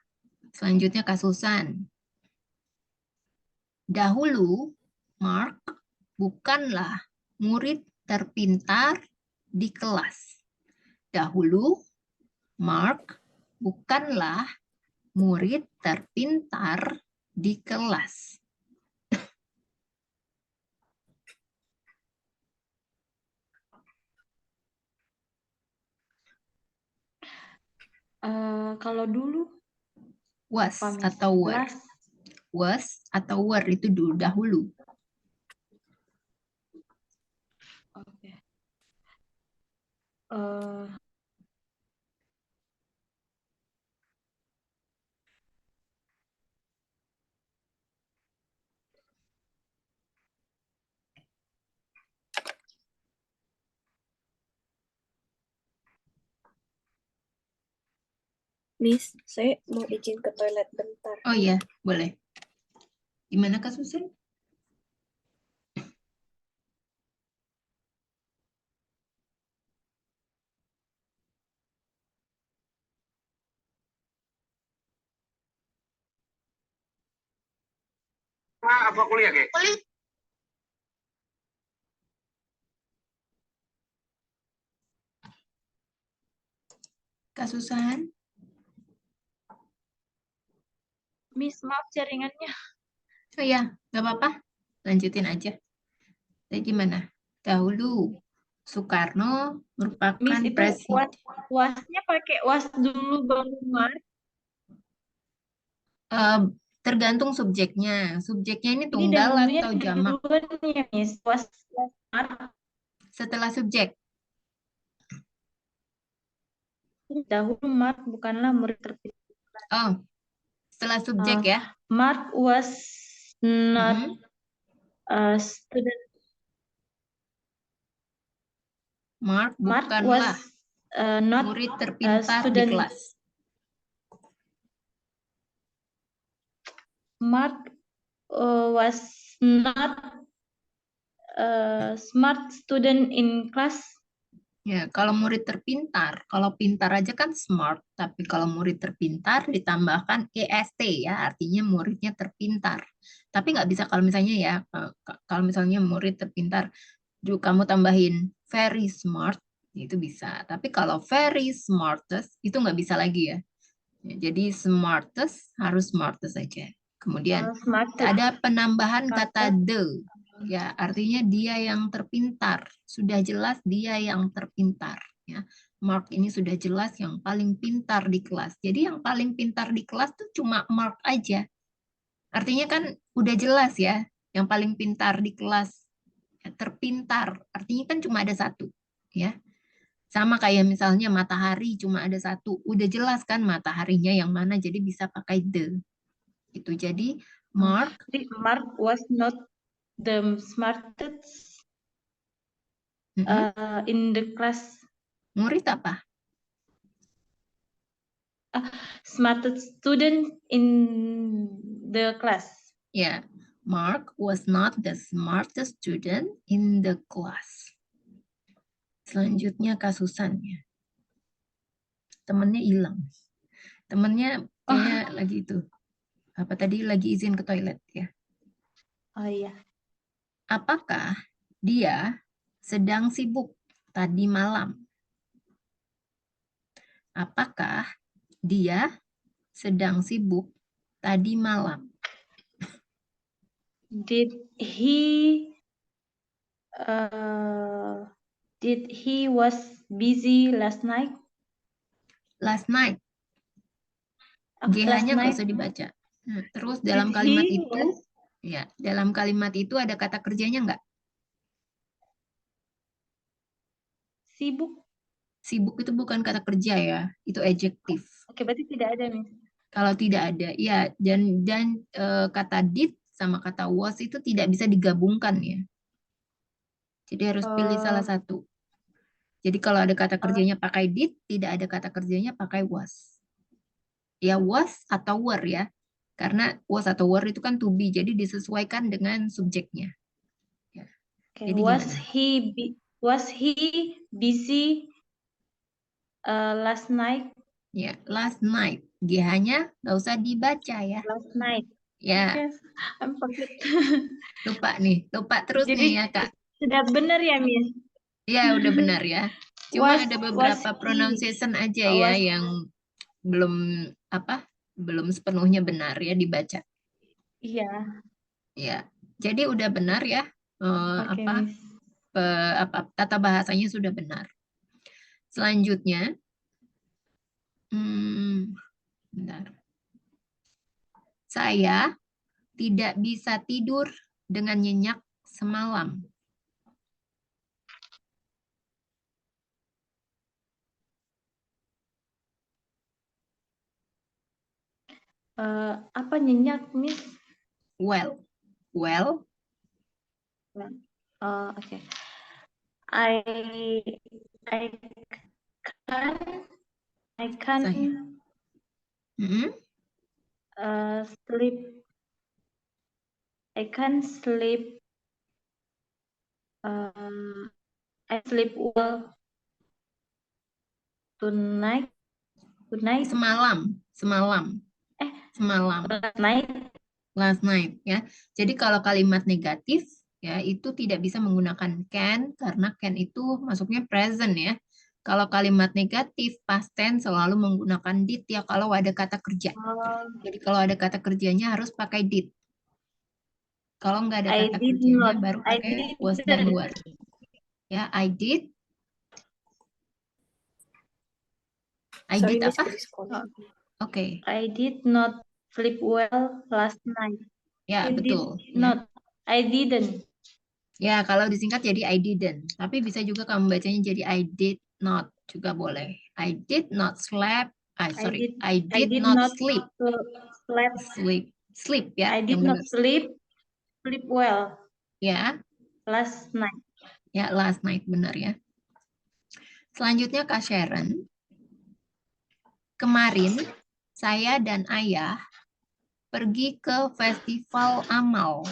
Selanjutnya Kak Susan. Dahulu, Mark bukanlah murid terpintar di kelas. Dahulu, Mark bukanlah murid terpintar di kelas. Kalau dulu Was Pak atau were? Miss, Was atau were itu dulu dahulu. oke. Miss, saya mau izin ke toilet bentar. Oh iya, boleh. Gimana Kak Susan? Apa kuliah, Ge? Kak Susan? Miss, maaf jaringannya. Oh iya, nggak apa-apa. Lanjutin aja. Jadi gimana? Dahulu, Soekarno merupakan Miss, itu presiden. wasnya pakai was dulu baru Mark. Tergantung subjeknya. Subjeknya ini Ini tunggal dahulunya atau jamak duluan ya, Miss. Was Mark. setelah subjek. Dahulu Mark bukanlah murid terpintar. Oh, setelah subjek ya. Mark was not Mhm. a student. Mark Mark bukanlah was not murid a terpintar di student. kelas. Mark was not a smart student in class. Ya, kalau murid terpintar, kalau pintar aja kan smart, tapi kalau murid terpintar ditambahkan EST ya, artinya muridnya terpintar. Tapi nggak bisa kalau misalnya ya, kalau misalnya murid terpintar, juga kamu tambahin very smart, itu bisa. Tapi kalau very smartest, itu nggak bisa lagi ya. Jadi smartest harus smartest saja. Kemudian Smartest. ada penambahan kata the. Ya, artinya dia yang terpintar. Sudah jelas dia yang terpintar. Ya. Mark ini sudah jelas yang paling pintar di kelas. Jadi yang paling pintar di kelas tuh cuma Mark aja. Artinya kan udah jelas ya, yang paling pintar di kelas. Ya, terpintar. Artinya kan cuma ada satu. Ya. Sama kayak misalnya matahari cuma ada satu. Udah jelas kan mataharinya yang mana, jadi bisa pakai the. Itu jadi Mark. Mark was not the smartest in the class. Murid apa? Smartest student in the class. Ya, Mark was not the smartest student in the class. Selanjutnya kasusannya. Temennya hilang. Temennya kayaknya lagi itu. Apa tadi lagi izin ke toilet ya? Oh iya. Apakah dia sedang sibuk tadi malam? Apakah dia sedang sibuk tadi malam? Did he was busy last night? Last night. Last GH-nya nggak night. usah dibaca. Nah, terus dalam kalimat itu, ya, dalam kalimat itu ada kata kerjanya nggak? Sibuk. Sibuk itu bukan kata kerja ya, itu adjektif. Oke, berarti tidak ada nih. Kalau tidak ada, ya, dan kata did sama kata was itu tidak bisa digabungkan ya. Jadi harus pilih salah satu. Jadi kalau ada kata kerjanya pakai did, tidak ada kata kerjanya pakai was. Ya was atau were ya. Karena was atau were itu kan to be, jadi disesuaikan dengan subjeknya. Ya. Okay. Jadi gimana? Was he busy last night? Ya, last night. GH-nya nggak usah dibaca ya. Last night. Ya, Yes, I'm forget. lupa terus Jadi nih ya Kak. sudah benar ya, Miss? Ya, udah benar ya. Cuma Was ada was beberapa he pronunciation aja ya was yang belum sepenuhnya benar ya dibaca. iya. Ya, jadi udah benar ya. Oke, Miss. Tata bahasanya sudah benar. Selanjutnya, bentar. Saya tidak bisa tidur dengan nyenyak semalam. Apa nyenyak, Miss? Well. Okay. I can Saya. sleep. I can sleep. I sleep well tonight. Semalam. Last night. Last night ya. Jadi kalau kalimat negatif ya itu tidak bisa menggunakan can karena can itu masuknya present ya. Kalau kalimat negatif past tense selalu menggunakan did ya kalau ada kata kerja. Jadi kalau ada kata kerjanya harus pakai did. Kalau nggak ada kata kerjanya baru pakai was dan were. Ya, I did. Sorry, Did Miss, apa? Oke. I did not sleep well last night. Ya, betul. I didn't. Ya, kalau disingkat jadi I didn't. Tapi bisa juga kamu bacanya jadi I did not. Juga boleh. I did not sleep. I did not sleep. Sleep ya. I did not sleep well. Ya. Last night. Ya, last night. Benar ya. Selanjutnya Kak Sharon. Kemarin saya dan ayah pergi ke festival amal.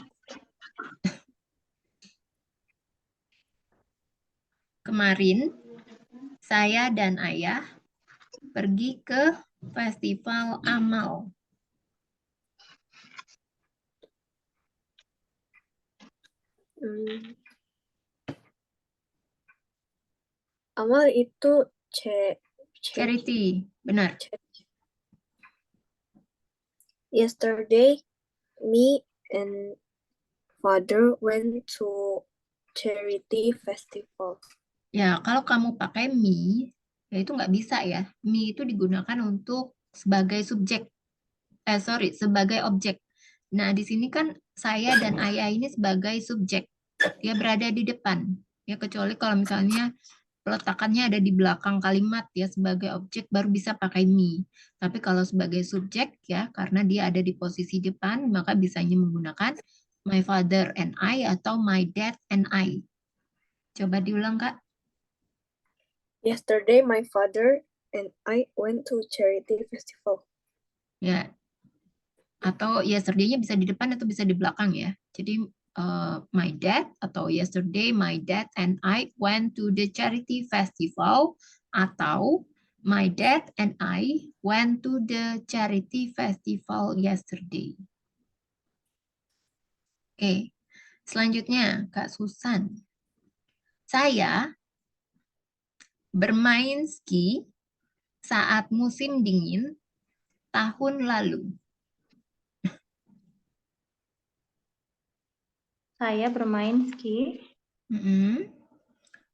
Kemarin saya dan ayah pergi ke festival amal. Amal itu charity, benar. Yesterday, me and father went to charity festival. Ya, kalau kamu pakai me, ya itu nggak bisa ya. Me itu digunakan untuk sebagai subjek. Sebagai objek. Nah, di sini kan saya dan ayah ini sebagai subjek. Dia berada di depan. Ya, kecuali kalau misalnya peletakannya ada di belakang kalimat ya sebagai objek baru bisa pakai me. Tapi kalau sebagai subjek ya karena dia ada di posisi depan maka bisanya menggunakan my father and I atau my dad and I. Coba diulang Kak. Yesterday my father and I went to charity festival. Ya. Atau yesterday-nya bisa di depan atau bisa di belakang ya. Jadi my dad atau yesterday my dad and I went to the charity festival atau my dad and I went to the charity festival yesterday. Oke, selanjutnya Kak Susan. Saya bermain ski saat musim dingin tahun lalu. Saya bermain ski.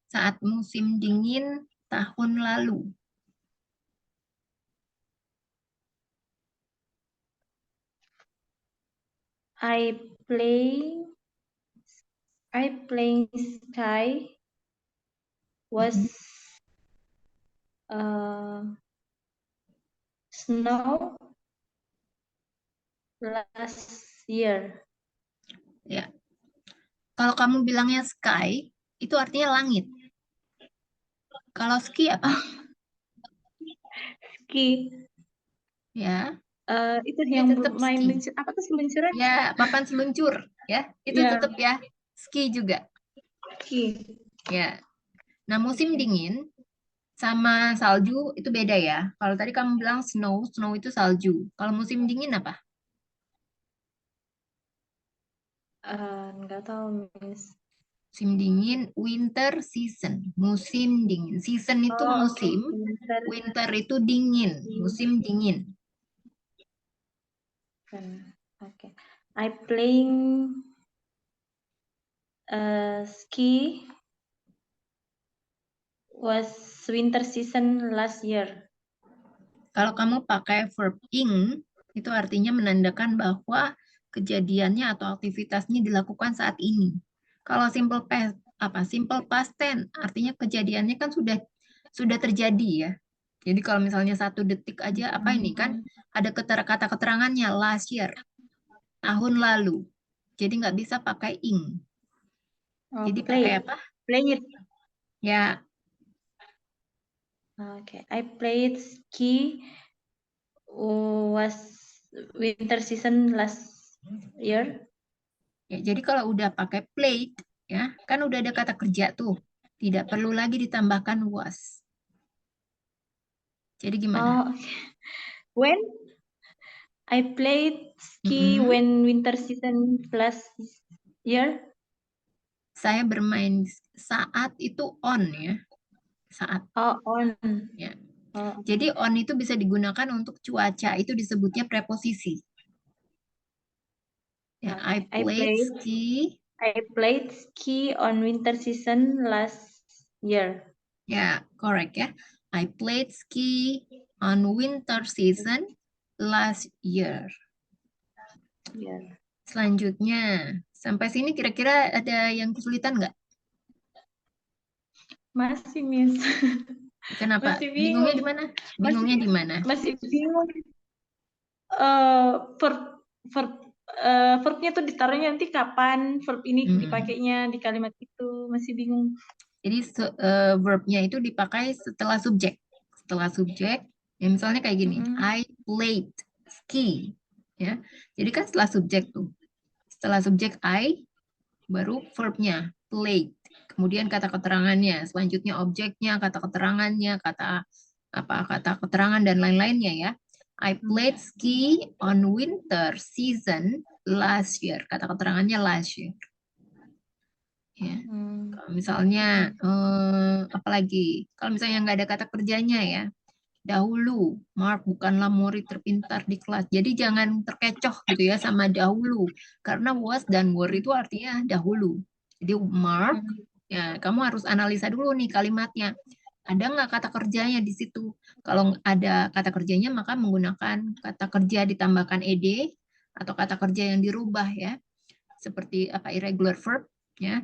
Saat musim dingin tahun lalu. I playing sky was snow last year. Ya. Kalau kamu bilangnya sky, itu artinya langit. Kalau ski apa? Ski. Ya, Itu ya yang tetap main ski. apa tuh seluncuran? Ya, papan seluncur. Ya, itu Ya, tetap ya. Ski juga. ski. Ya. Nah, musim Oke. dingin sama salju itu beda ya. Kalau tadi kamu bilang snow, snow itu salju. Kalau musim dingin apa? Nggak tahu, Miss. Musim dingin, winter season. Musim dingin. Season itu Oh, oke. musim, Winter. winter itu dingin. Musim dingin. Oke. I playing ski was winter season last year. Kalau kamu pakai verb ing, itu artinya menandakan bahwa kejadiannya atau aktivitasnya dilakukan saat ini. Kalau simple past tense, artinya kejadiannya kan sudah terjadi ya. Jadi kalau misalnya 1 detik aja apa ini kan ada kata keterangannya last year, tahun lalu. Jadi nggak bisa pakai ing. Oh, Jadi play. pakai apa? Play it. Ya, Okay. I played ski was winter season last year. ya. Jadi kalau udah pakai played, ya kan udah ada kata kerja tuh. Tidak perlu lagi ditambahkan was. Jadi gimana? Oh, okay. When I played ski Mm-mm. when winter season last year. Saya bermain saat itu on ya. Saat Oh, on. ya. Oh, Jadi on itu bisa digunakan untuk cuaca. Itu disebutnya preposisi. Ya, I okay. played ski. I played ski on winter season last year. Ya, correct ya. I played ski on winter season last year. Yeah. Selanjutnya, sampai sini kira-kira ada yang kesulitan nggak? Masih, Miss. Kenapa? Masih Bingungnya bingung. di mana? Bingungnya di mana? Masih bingung. Verb verb verbnya tuh ditaruhnya nanti kapan verb ini dipakainya di kalimat itu, masih bingung. Jadi verbnya itu dipakai setelah subjek. Setelah subjek, ya misalnya kayak gini, I played ski. Ya, jadi kan setelah subjek tuh. Setelah subjek I, baru verbnya played. Kemudian kata keterangannya, selanjutnya objeknya, kata keterangannya, kata keterangan dan lain-lainnya ya. I played ski on winter season last year. Kata keterangannya last year. Ya. Kalau misalnya apalagi kalau misalnya nggak ada kata kerjanya ya, dahulu Mark bukanlah murid terpintar di kelas. Jadi jangan terkecoh gitu ya sama dahulu, karena was dan were itu artinya dahulu. Jadi Mark, ya kamu harus analisa dulu nih kalimatnya. Ada nggak kata kerjanya di situ? Kalau ada kata kerjanya maka menggunakan kata kerja ditambahkan ed atau kata kerja yang dirubah ya, seperti apa irregular verb ya.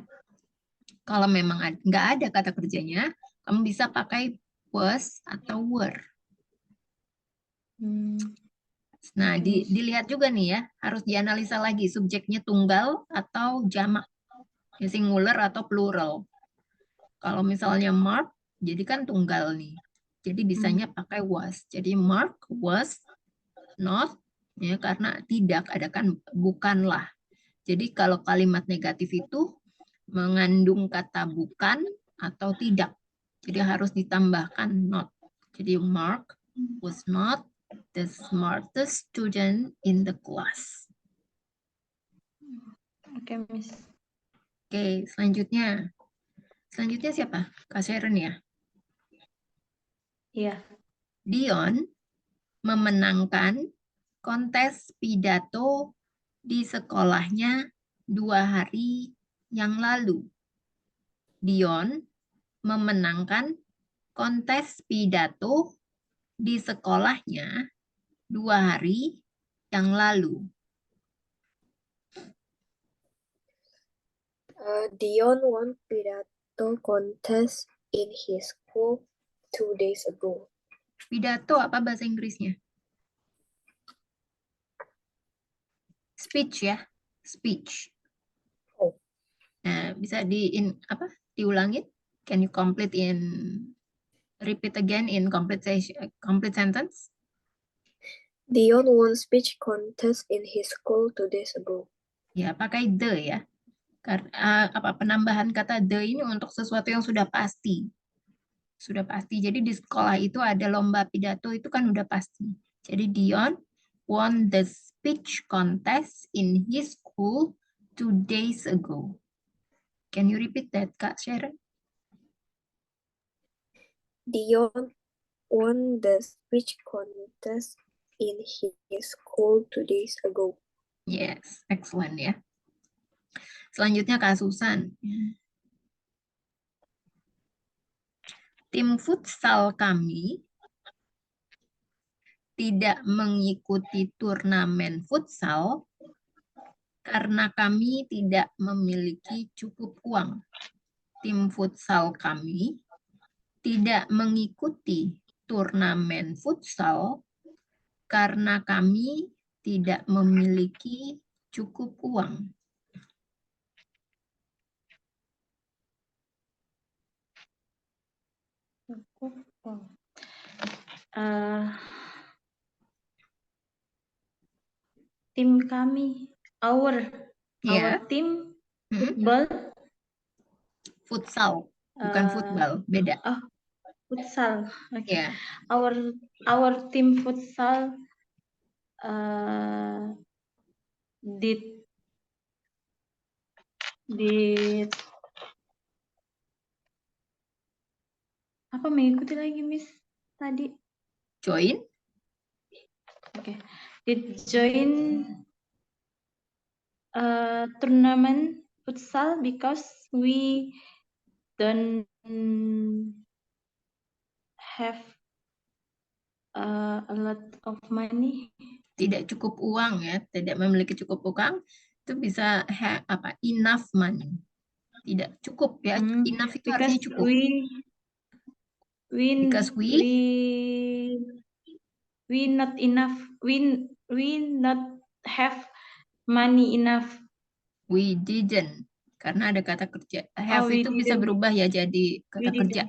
Kalau memang nggak ada kata kerjanya, kamu bisa pakai was atau were. Nah, dilihat juga nih ya, harus dianalisa lagi subjeknya tunggal atau jamak, ya, singular atau plural. Kalau misalnya Mark, jadi kan tunggal nih. Jadi bisanya pakai was. Jadi Mark was not, ya karena tidak, ada kan bukanlah. Jadi kalau kalimat negatif itu mengandung kata bukan atau tidak. Jadi harus ditambahkan not. Jadi Mark was not the smartest student in the class. Oke, Miss. Oke, selanjutnya. Selanjutnya siapa? Kak Sharon ya? Iya. Dion memenangkan kontes pidato di sekolahnya 2 hari yang lalu. Dion memenangkan kontes pidato di sekolahnya 2 hari yang lalu. Dion won pidato contest in his school 2 days ago. Pidato apa bahasa Inggrisnya? Speech ya, speech. Oh. Nah, bisa diulangin? Can you repeat again in complete sentence? Dion won speech contest in his school 2 days ago. Ya, pakai the ya. Penambahan kata the ini untuk sesuatu yang sudah pasti. Sudah pasti. Jadi di sekolah itu ada lomba pidato, itu kan udah pasti. Jadi Dion won the speech contest in his school 2 days ago. Can you repeat that, Kak Sharon? Dion won the speech contest in his school 2 days ago. Yes, excellent ya. Selanjutnya Kak Susan. Tim futsal kami tidak mengikuti turnamen futsal karena kami tidak memiliki cukup uang. Tim futsal kami tidak mengikuti turnamen futsal karena kami tidak memiliki cukup uang. Tim kami, our team football. Futsal, bukan football, beda. Oh, futsal. Okay. Yeah. Our team futsal did apa mengikuti lagi Miss tadi? Join. Okay. Did join tournament futsal because we don't have a lot of money. Tidak cukup uang ya, tidak memiliki cukup uang, itu bisa enough money. Tidak cukup ya, enough itu artinya cukup. Because we not enough, we not have money enough. We didn't, karena ada kata kerja. Have itu bisa berubah ya jadi kata kerja.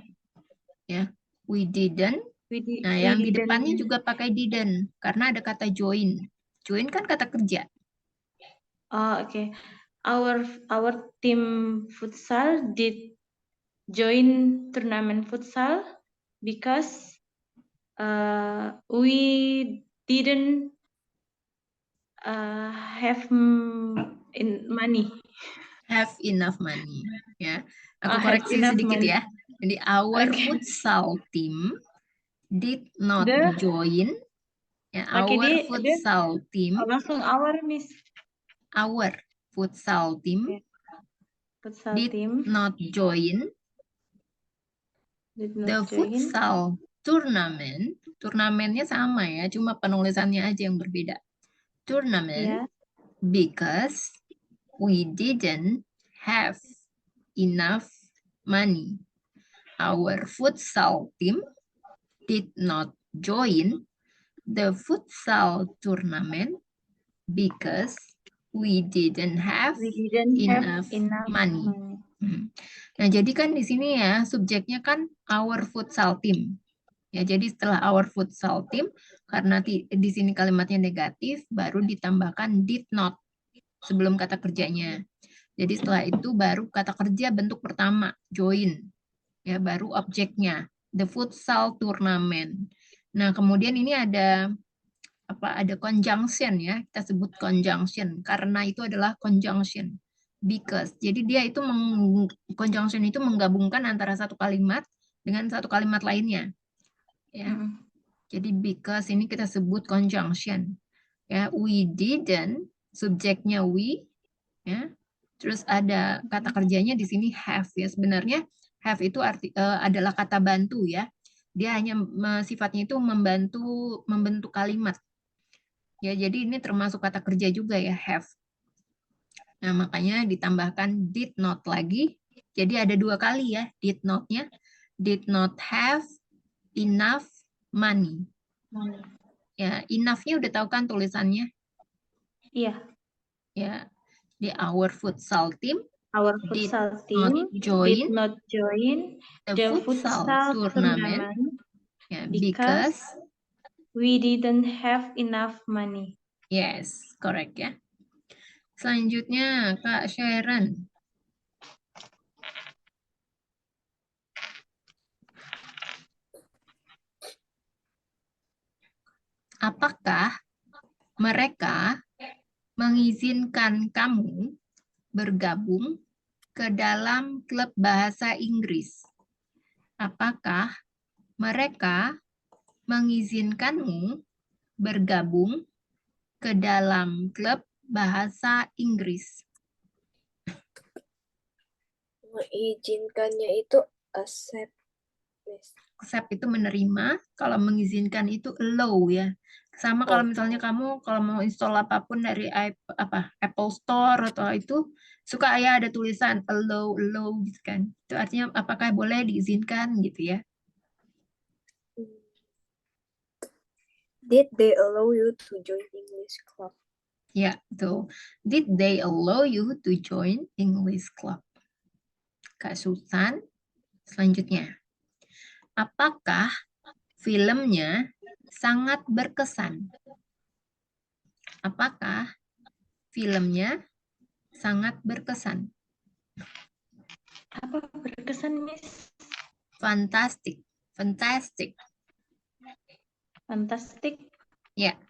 Ya, we didn't. Nah, yang di depannya juga pakai didn't, karena ada kata join. Join kan kata kerja. Oh, okay. Our team futsal did join tournament futsal because we didn't have money. Have enough money. Ya, aku koreksi sedikit money. Ya. Jadi our futsal team did not join. Ya, our futsal team. Langsung our Miss. Our futsal team did not join the futsal tournament. Turnamennya sama ya, cuma penulisannya aja yang berbeda. Tournament because we didn't have enough money. Our futsal team did not join the futsal tournament because we didn't have enough money. Nah, jadi kan di sini ya subjeknya kan our futsal team. Ya, jadi setelah our futsal team, karena di sini kalimatnya negatif, baru ditambahkan did not sebelum kata kerjanya. Jadi setelah itu baru kata kerja bentuk pertama, join. Ya, baru objeknya, the futsal tournament. Nah, kemudian ini ada conjunction ya, kita sebut conjunction karena itu adalah conjunction. Because. Jadi dia itu conjunction itu menggabungkan antara satu kalimat dengan satu kalimat lainnya. Ya. Jadi because ini kita sebut conjunction. Ya, we didn't, subjeknya we, ya. Terus ada kata kerjanya di sini have ya. Sebenarnya have itu adalah kata bantu ya. Dia hanya sifatnya itu membentuk kalimat. Ya, jadi ini termasuk kata kerja juga ya, have. Nah, makanya ditambahkan did not lagi. Jadi ada 2 kali ya, did not-nya. Did not have enough money. Ya, enough-nya udah tahu kan tulisannya? Iya. Ya, di our futsal team Our did futsal not team did join not join the the futsal futsal tournament, tournament ya, because because we didn't have enough money. yes, correct ya. Selanjutnya Kak Sharon. Apakah mereka mengizinkan kamu bergabung ke dalam klub bahasa Inggris? Apakah mereka mengizinkanmu bergabung ke dalam klub bahasa Inggris? Mengizinkannya itu accept. Yes. Accept itu menerima, kalau mengizinkan itu allow ya. Sama kalau Oh. misalnya kamu kalau mau install apapun dari Apple Store atau itu suka ya ada tulisan allow gitu kan. Itu artinya apakah boleh diizinkan gitu ya. Did they allow you to join English club? Ya, tuh. Did they allow you to join English club? Kak Susan, selanjutnya. Apakah filmnya sangat berkesan? Apakah filmnya sangat berkesan? Apa berkesan, Miss? Fantastic. Fantastic. Fantastic. Ya.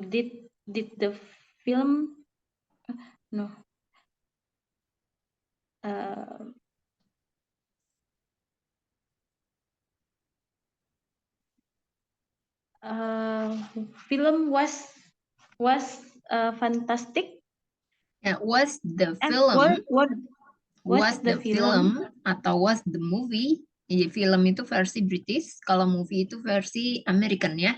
Did the film no film was fantastic. Ya, was the And film what was the the film atau was the movie? Jadi film itu versi British, kalau movie itu versi American ya.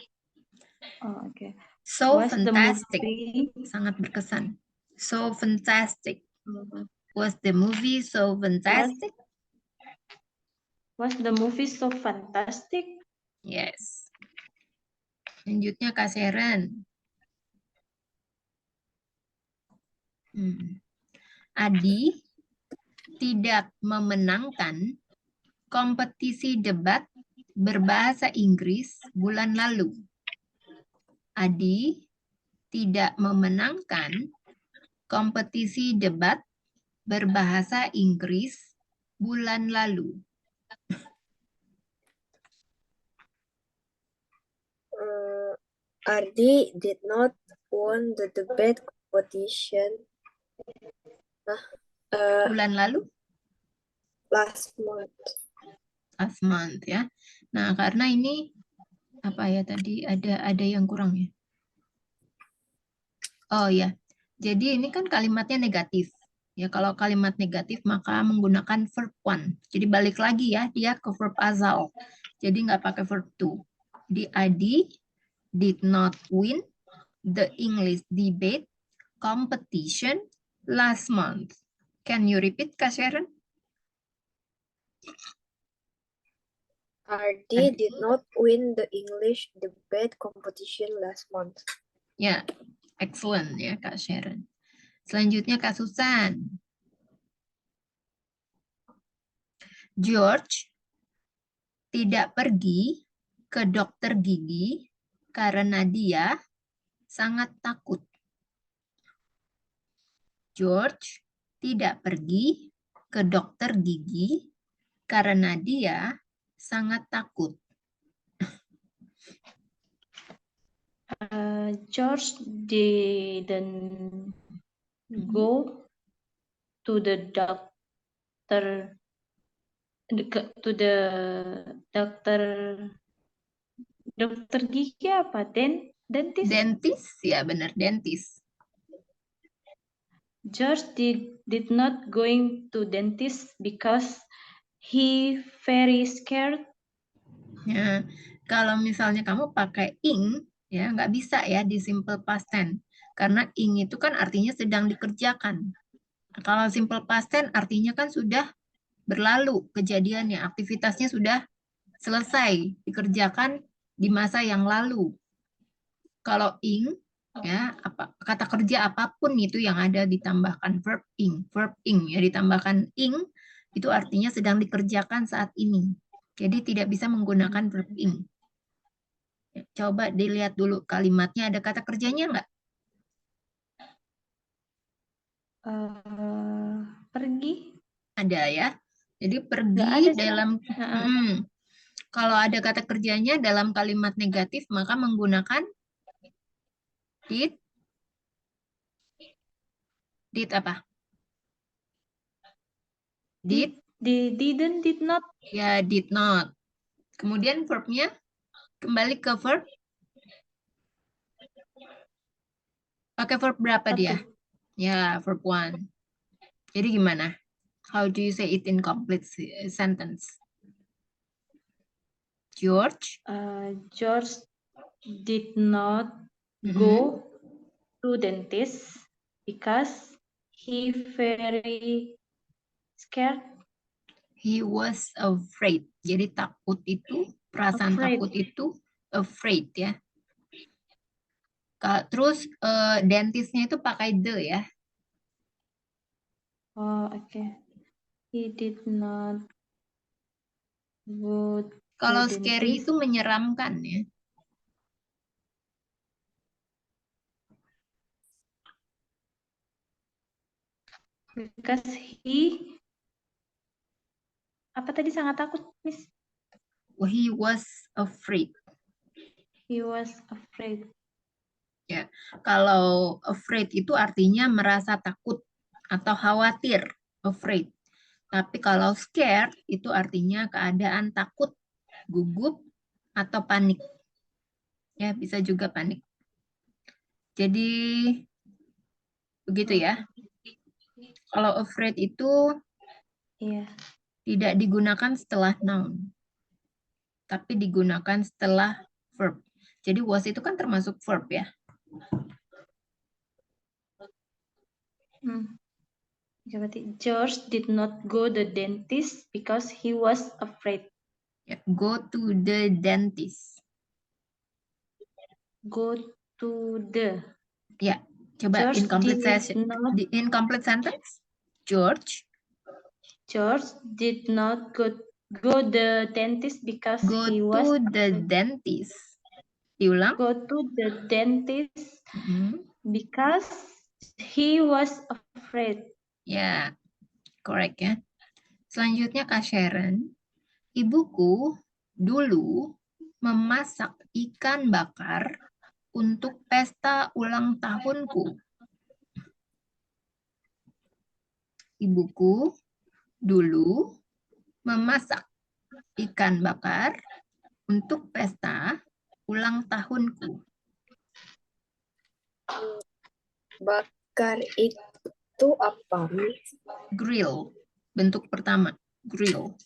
Oh, okay. So Was the fantastic. movie Sangat berkesan. So fantastic. Was the movie so fantastic? Was the movie so fantastic? Yes. Selanjutnya Kak Seren. Adi tidak memenangkan kompetisi debat berbahasa Inggris bulan lalu. Adi tidak memenangkan kompetisi debat berbahasa Inggris bulan lalu. Ardi did not won the debate competition Bulan lalu? last month. Last month ya. Nah, karena ini apa ya tadi ada yang kurang ya. Oh ya. Jadi ini kan kalimatnya negatif. Ya, kalau kalimat negatif maka menggunakan verb one. Jadi balik lagi ya dia ke verb azal. Jadi nggak pakai verb to. Di Adi did not win the English debate competition last month. Can you repeat, Kak Sharon? Ardi did not win the English debate competition last month. Ya, excellent ya Kak Sharon. Selanjutnya Kak Susan. George tidak pergi ke dokter gigi karena dia sangat takut. George tidak pergi ke dokter gigi karena dia sangat takut. George didn't go to the doctor dokter gigi apa? Dentist? Dentist, ya benar, dentist. George did not going to dentist because he very scared. Ya, kalau misalnya kamu pakai ing, ya nggak bisa ya di simple past tense. Karena ing itu kan artinya sedang dikerjakan. Kalau simple past tense artinya kan sudah berlalu kejadiannya, aktivitasnya sudah selesai, dikerjakan di masa yang lalu. Kalau ing, ya, kata kerja apapun itu yang ada ditambahkan verb ing ya, ditambahkan ing, itu artinya sedang dikerjakan saat ini. Jadi tidak bisa menggunakan verb ing. Ya, coba dilihat dulu kalimatnya, ada kata kerjanya nggak? Pergi. Ada ya. Jadi Nggak pergi ada sih. dalam kalau ada kata kerjanya dalam kalimat negatif maka menggunakan did apa? Did Didn't, did not. ya, did not. Kemudian verbnya kembali ke verb. Pakai verb berapa dia? Satu. Ya, verb one. Jadi gimana? How do you say it in complete sentence? George George did not go to dentist because he very scared. he was afraid. Jadi takut itu, perasaan Afraid. takut itu afraid ya. Terus dentisnya itu pakai the ya. Oh, okay. He did not go to Kalau dentist scary itu menyeramkan ya. because he apa tadi sangat takut, Miss? He was afraid. He was afraid. Ya, kalau afraid itu artinya merasa takut atau khawatir, afraid. Tapi kalau scared itu artinya keadaan takut, gugup, atau panik. Ya, bisa juga panik. Jadi, begitu ya. Kalau afraid itu tidak digunakan setelah noun, tapi digunakan setelah verb. Jadi was itu kan termasuk verb ya. Berarti George did not go the dentist because he was afraid. Ya, go to the dentist. Go to the. Ya, coba George incomplete did not. incomplete sentence. George did not go the dentist because go he to was the dentist. Diulang. go to the dentist because he was afraid. Ya, correct ya. Selanjutnya Kak Sharon. Ibuku dulu memasak ikan bakar untuk pesta ulang tahunku. Ibuku dulu memasak ikan bakar untuk pesta ulang tahunku. Bakar itu apa? Grill. Bentuk pertama, grill.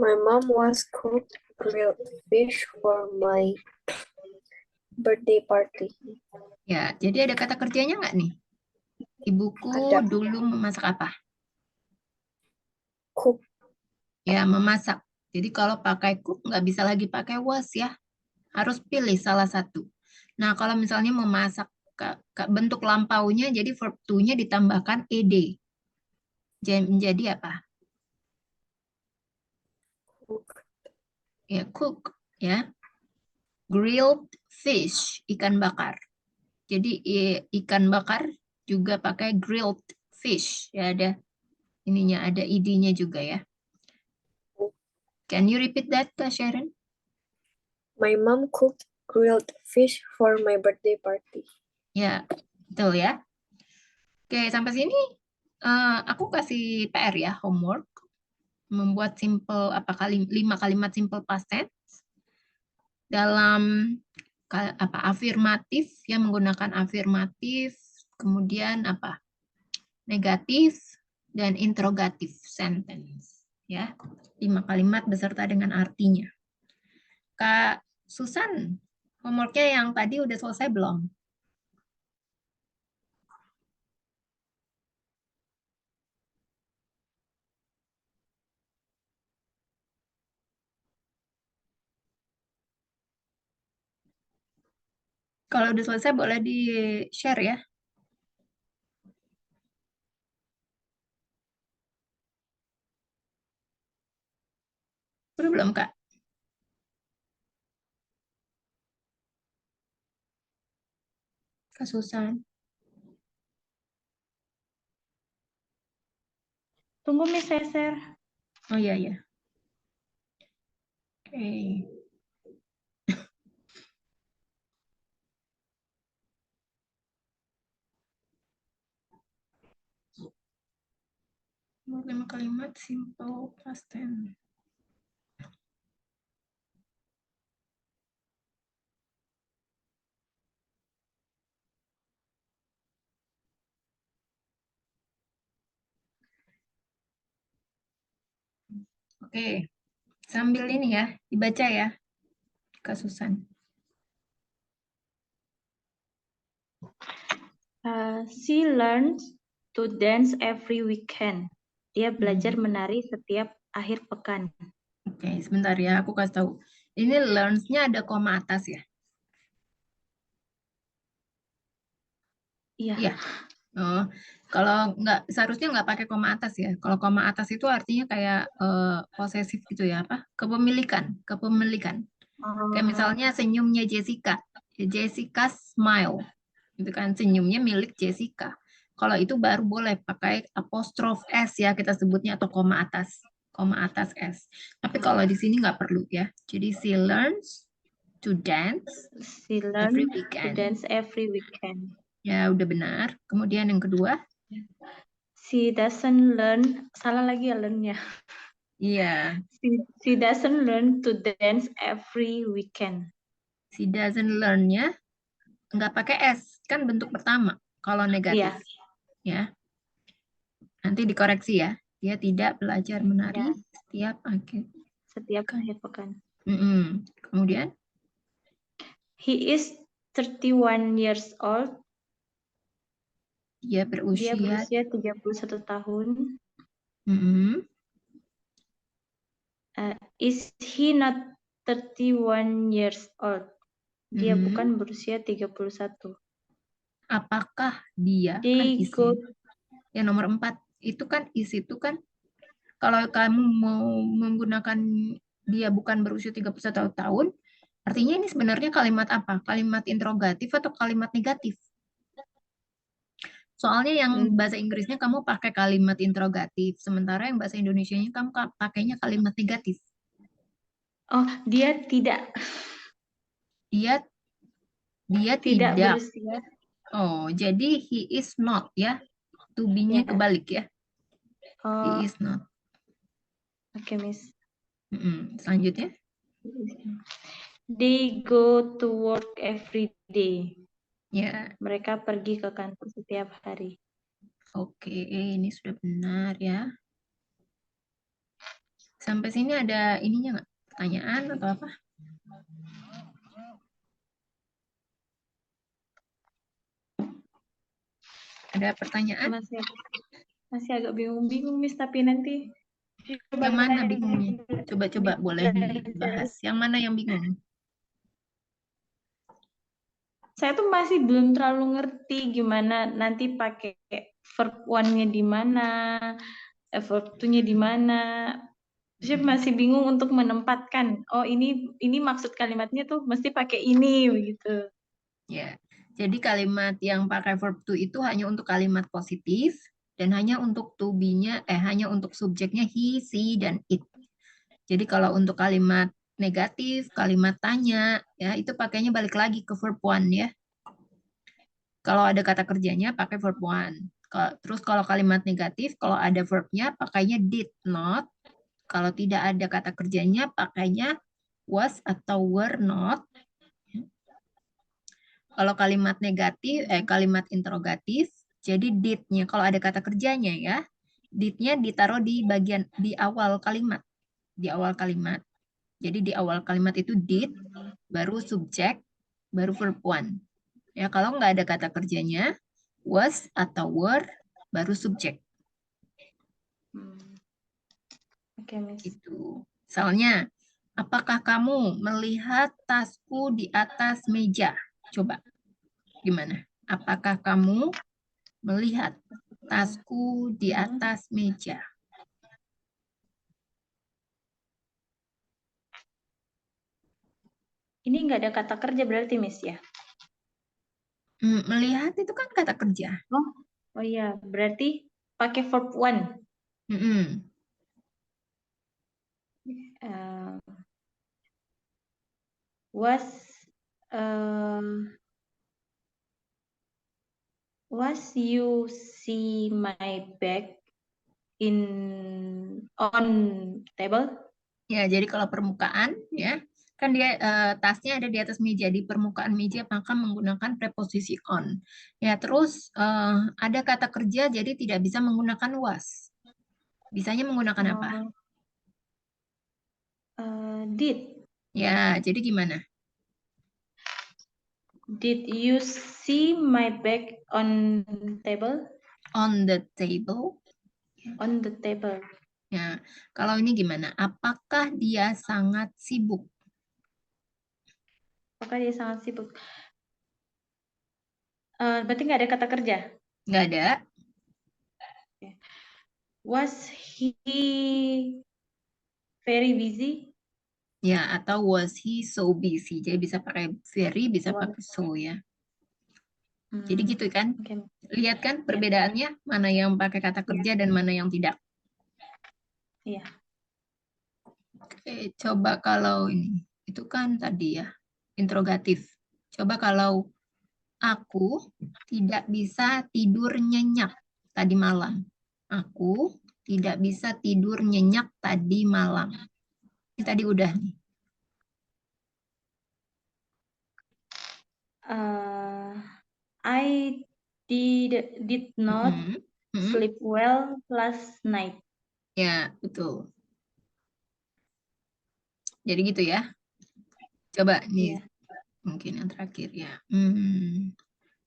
My mom was cooked grilled fish for my birthday party. Ya, jadi ada kata kerjanya nggak nih? Ibuku Ada. dulu memasak apa? Cook. Ya, memasak. Jadi kalau pakai cook nggak bisa lagi pakai was ya. Harus pilih salah satu. Nah, kalau misalnya memasak, bentuk lampaunya jadi verb to-nya ditambahkan ed. Menjadi apa? Cook. Ya, cook. Ya. Grilled fish, ikan bakar. Jadi ikan bakar juga pakai grilled fish. Ya, ada ininya, ada id-nya juga ya. Can you repeat that, Kak Sharon? My mom cooked grilled fish for my birthday party. Ya, betul ya. Oke, sampai sini aku kasih PR ya, homework. Membuat simple 5 kalimat simple past tense dalam afirmatif ya, menggunakan afirmatif, kemudian negatif dan interrogatif sentence ya. 5 kalimat beserta dengan artinya. Kak Susan, homeworknya yang tadi udah selesai belum? Kalau udah selesai boleh di-share ya. Udah belum, Kak? Kak Susan. Tunggu Miss saya share. Oh iya, iya. Oke. Nomor 5 kalimat simple past tense. Oke. Sambil ini ya, dibaca ya, Kak Susan. She learns to dance every weekend. Dia belajar menari setiap akhir pekan. Oke, sebentar ya, aku kasih tahu. Ini learns-nya ada koma atas ya? Iya. Iya. Oh, kalau nggak, seharusnya nggak pakai koma atas ya. Kalau koma atas itu artinya kayak posesif gitu ya, apa? Kepemilikan. Kayak misalnya senyumnya Jessica. Jessica smile. Itu kan senyumnya milik Jessica. Kalau itu baru boleh pakai apostrof S ya kita sebutnya, atau koma atas. Koma atas S. Tapi kalau di sini nggak perlu ya. Jadi she learns to dance She every learns to weekend. dance every weekend. Ya udah benar. Kemudian yang kedua. She doesn't learn, salah lagi ya learn-nya. Iya. She doesn't learn to dance every weekend. She doesn't learn-nya nggak pakai S. Kan bentuk pertama. Kalau negatif. Ya. Nanti dikoreksi ya. Dia tidak belajar menari setiap akhir pekan. Kemudian He is 31 years old. dia Dia berusia berusia 31 tahun. Is he not 31 years old? Dia bukan berusia 31. Apakah dia kan isi. Yang nomor 4 itu kan isi itu kan kalau kamu mau menggunakan dia bukan berusia 31 tahun, artinya ini sebenarnya kalimat apa? Kalimat interrogatif atau kalimat negatif? Soalnya yang bahasa Inggrisnya kamu pakai kalimat interrogatif, sementara yang bahasa Indonesianya kamu pakainya kalimat negatif. Oh, dia tidak. Dia Tidak tidak. berusia. Oh, jadi he is not ya. To be-nya kebalik ya. He is not. Oke, Miss. Selanjutnya. They go to work every day. Ya. Mereka pergi ke kantor setiap hari. Oke, ini sudah benar ya. Sampai sini ada ininya nggak? Pertanyaan atau apa? Ada pertanyaan? Masih agak bingung-bingung, Miss, tapi nanti. Yang mana bingungnya? Coba-coba boleh dibahas. Yang mana yang bingung? Saya tuh masih belum terlalu ngerti gimana nanti pakai verb one-nya di mana, verb two-nya di mana. Saya masih bingung untuk menempatkan. Oh, ini maksud kalimatnya tuh mesti pakai ini begitu. Ya. Jadi kalimat yang pakai verb to itu hanya untuk kalimat positif dan hanya untuk to be-nya hanya untuk subjeknya he, she, dan it. Jadi kalau untuk kalimat negatif, kalimat tanya, ya itu pakainya balik lagi ke verb one ya. Kalau ada kata kerjanya pakai verb one. Terus kalau kalimat negatif, kalau ada verbnya pakainya did not. Kalau tidak ada kata kerjanya pakainya was atau were not. Kalau kalimat negatif, kalimat interrogatif, jadi did-nya kalau ada kata kerjanya ya, did-nya ditaruh di bagian di awal kalimat. Di awal kalimat. Jadi di awal kalimat itu did, baru subjek, baru verb one. Ya, kalau nggak ada kata kerjanya, was atau were, baru subjek. Oke, Miss. Gitu. Misalnya, apakah kamu melihat tasku di atas meja? Coba. Gimana? Apakah kamu melihat tasku di atas meja? Ini nggak ada kata kerja berarti, Miss ya? Melihat itu kan kata kerja. Oh iya, berarti pakai verb one. Mm-mm. Uh, was you see my bag on table? Ya, jadi kalau permukaan ya, kan dia tasnya ada di atas meja, di permukaan meja maka menggunakan preposisi on. Ya, terus ada kata kerja jadi tidak bisa menggunakan was. Bisanya menggunakan apa? Did. Ya, jadi gimana? Did you see my bag on table? On the table. On the table. Ya, kalau ini gimana? Apakah dia sangat sibuk? Apakah dia sangat sibuk? Berarti nggak ada kata kerja? Nggak ada. Was he very busy? Ya, atau was he so busy? Jadi bisa pakai very, bisa pakai so ya. Jadi gitu kan? Okay. Lihat kan perbedaannya, mana yang pakai kata kerja dan mana yang tidak. Iya. Oke, coba kalau ini, itu kan tadi ya, interrogatif. Coba kalau aku tidak bisa tidur nyenyak tadi malam. Aku tidak bisa tidur nyenyak tadi malam. Ini tadi udah nih. I did not sleep well last night. Ya, betul. Jadi gitu ya. Coba nih, mungkin yang terakhir ya.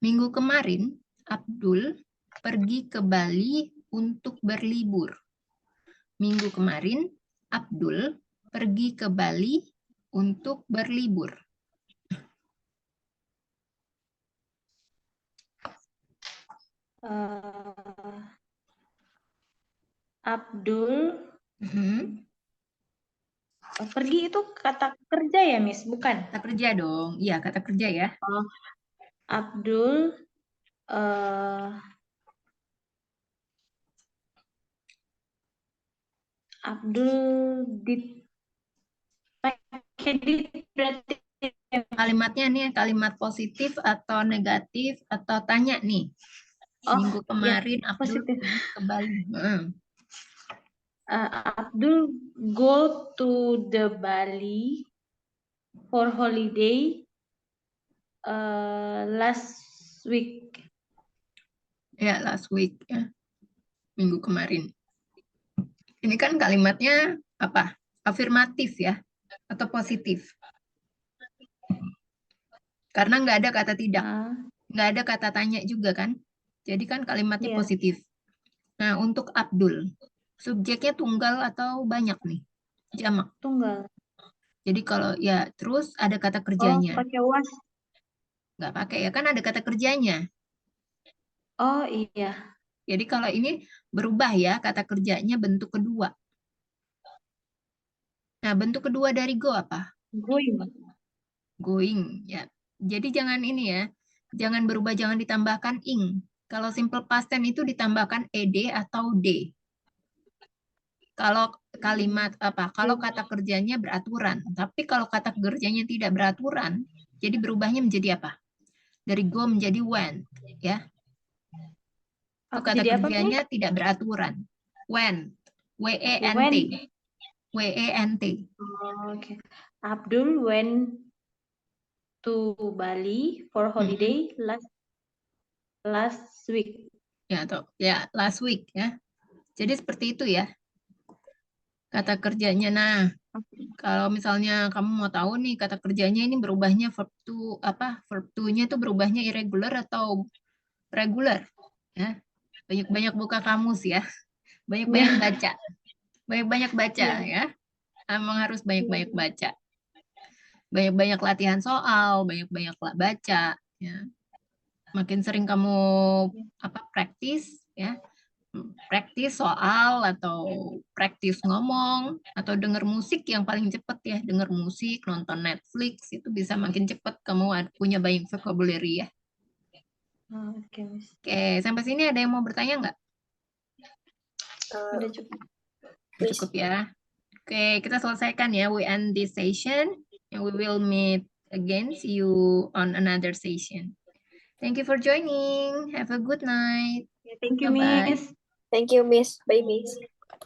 Minggu kemarin, Abdul pergi ke Bali untuk berlibur. Minggu kemarin, Abdul pergi ke Bali untuk berlibur. Abdul pergi itu kata kerja ya, Miss? Bukan? Kata kerja dong. Iya, kata kerja ya. Abdul did pakai did berarti Kalimatnya nih kalimat positif atau negatif atau tanya nih. Minggu kemarin Abdul pergi ke Bali. Abdul go to the Bali for holiday last week. Ya, last week ya. Minggu kemarin. Ini kan kalimatnya apa? Afirmatif ya atau positif. Karena nggak ada kata tidak. Nggak ada kata tanya juga kan. Jadi kan kalimatnya positif. Nah, untuk Abdul, subjeknya tunggal atau banyak nih? Jamak. Tunggal. Jadi kalau ya terus ada kata kerjanya. Oh, pakai was. Nggak pakai ya kan ada kata kerjanya. Oh iya. Jadi kalau ini berubah ya kata kerjanya bentuk kedua. Nah, bentuk kedua dari go apa? Going. Going ya. Jadi jangan ini ya. Jangan berubah, jangan ditambahkan ing. Kalau simple past tense itu ditambahkan ed atau d. Kalau kalimat apa? Kalau kata kerjanya beraturan. Tapi kalau kata kerjanya tidak beraturan, jadi berubahnya menjadi apa? Dari go menjadi went, ya. Itu kata Jadi kerjanya tidak beraturan. Went, W-E-N-T. W-E-N-T. Okay. Abdul went to Bali for holiday last week. Ya, atau ya last week ya. Jadi seperti itu ya. Kata kerjanya. Nah, kalau misalnya kamu mau tahu nih kata kerjanya ini berubahnya verb to apa? Verb to-nya itu berubahnya irregular atau regular ya. Banyak-banyak buka kamus ya. Banyak-banyak baca. Banyak-banyak baca ya. Emang harus banyak-banyak baca. Banyak-banyak latihan soal, banyak-banyak baca ya. Makin sering kamu praktis ya, praktis soal atau praktis ngomong atau denger musik yang paling cepet ya, denger musik, nonton Netflix itu bisa makin cepet kamu punya banyak vocabulary ya. Oke, Miss. Oke, sampai sini ada yang mau bertanya nggak? Udah cukup. Udah cukup ya. Oke, kita selesaikan ya. We end this session and we will meet again. See you on another session. Thank you for joining. Have a good night. Thank you, Bye-bye. Miss. Thank you, Miss. Bye, Miss.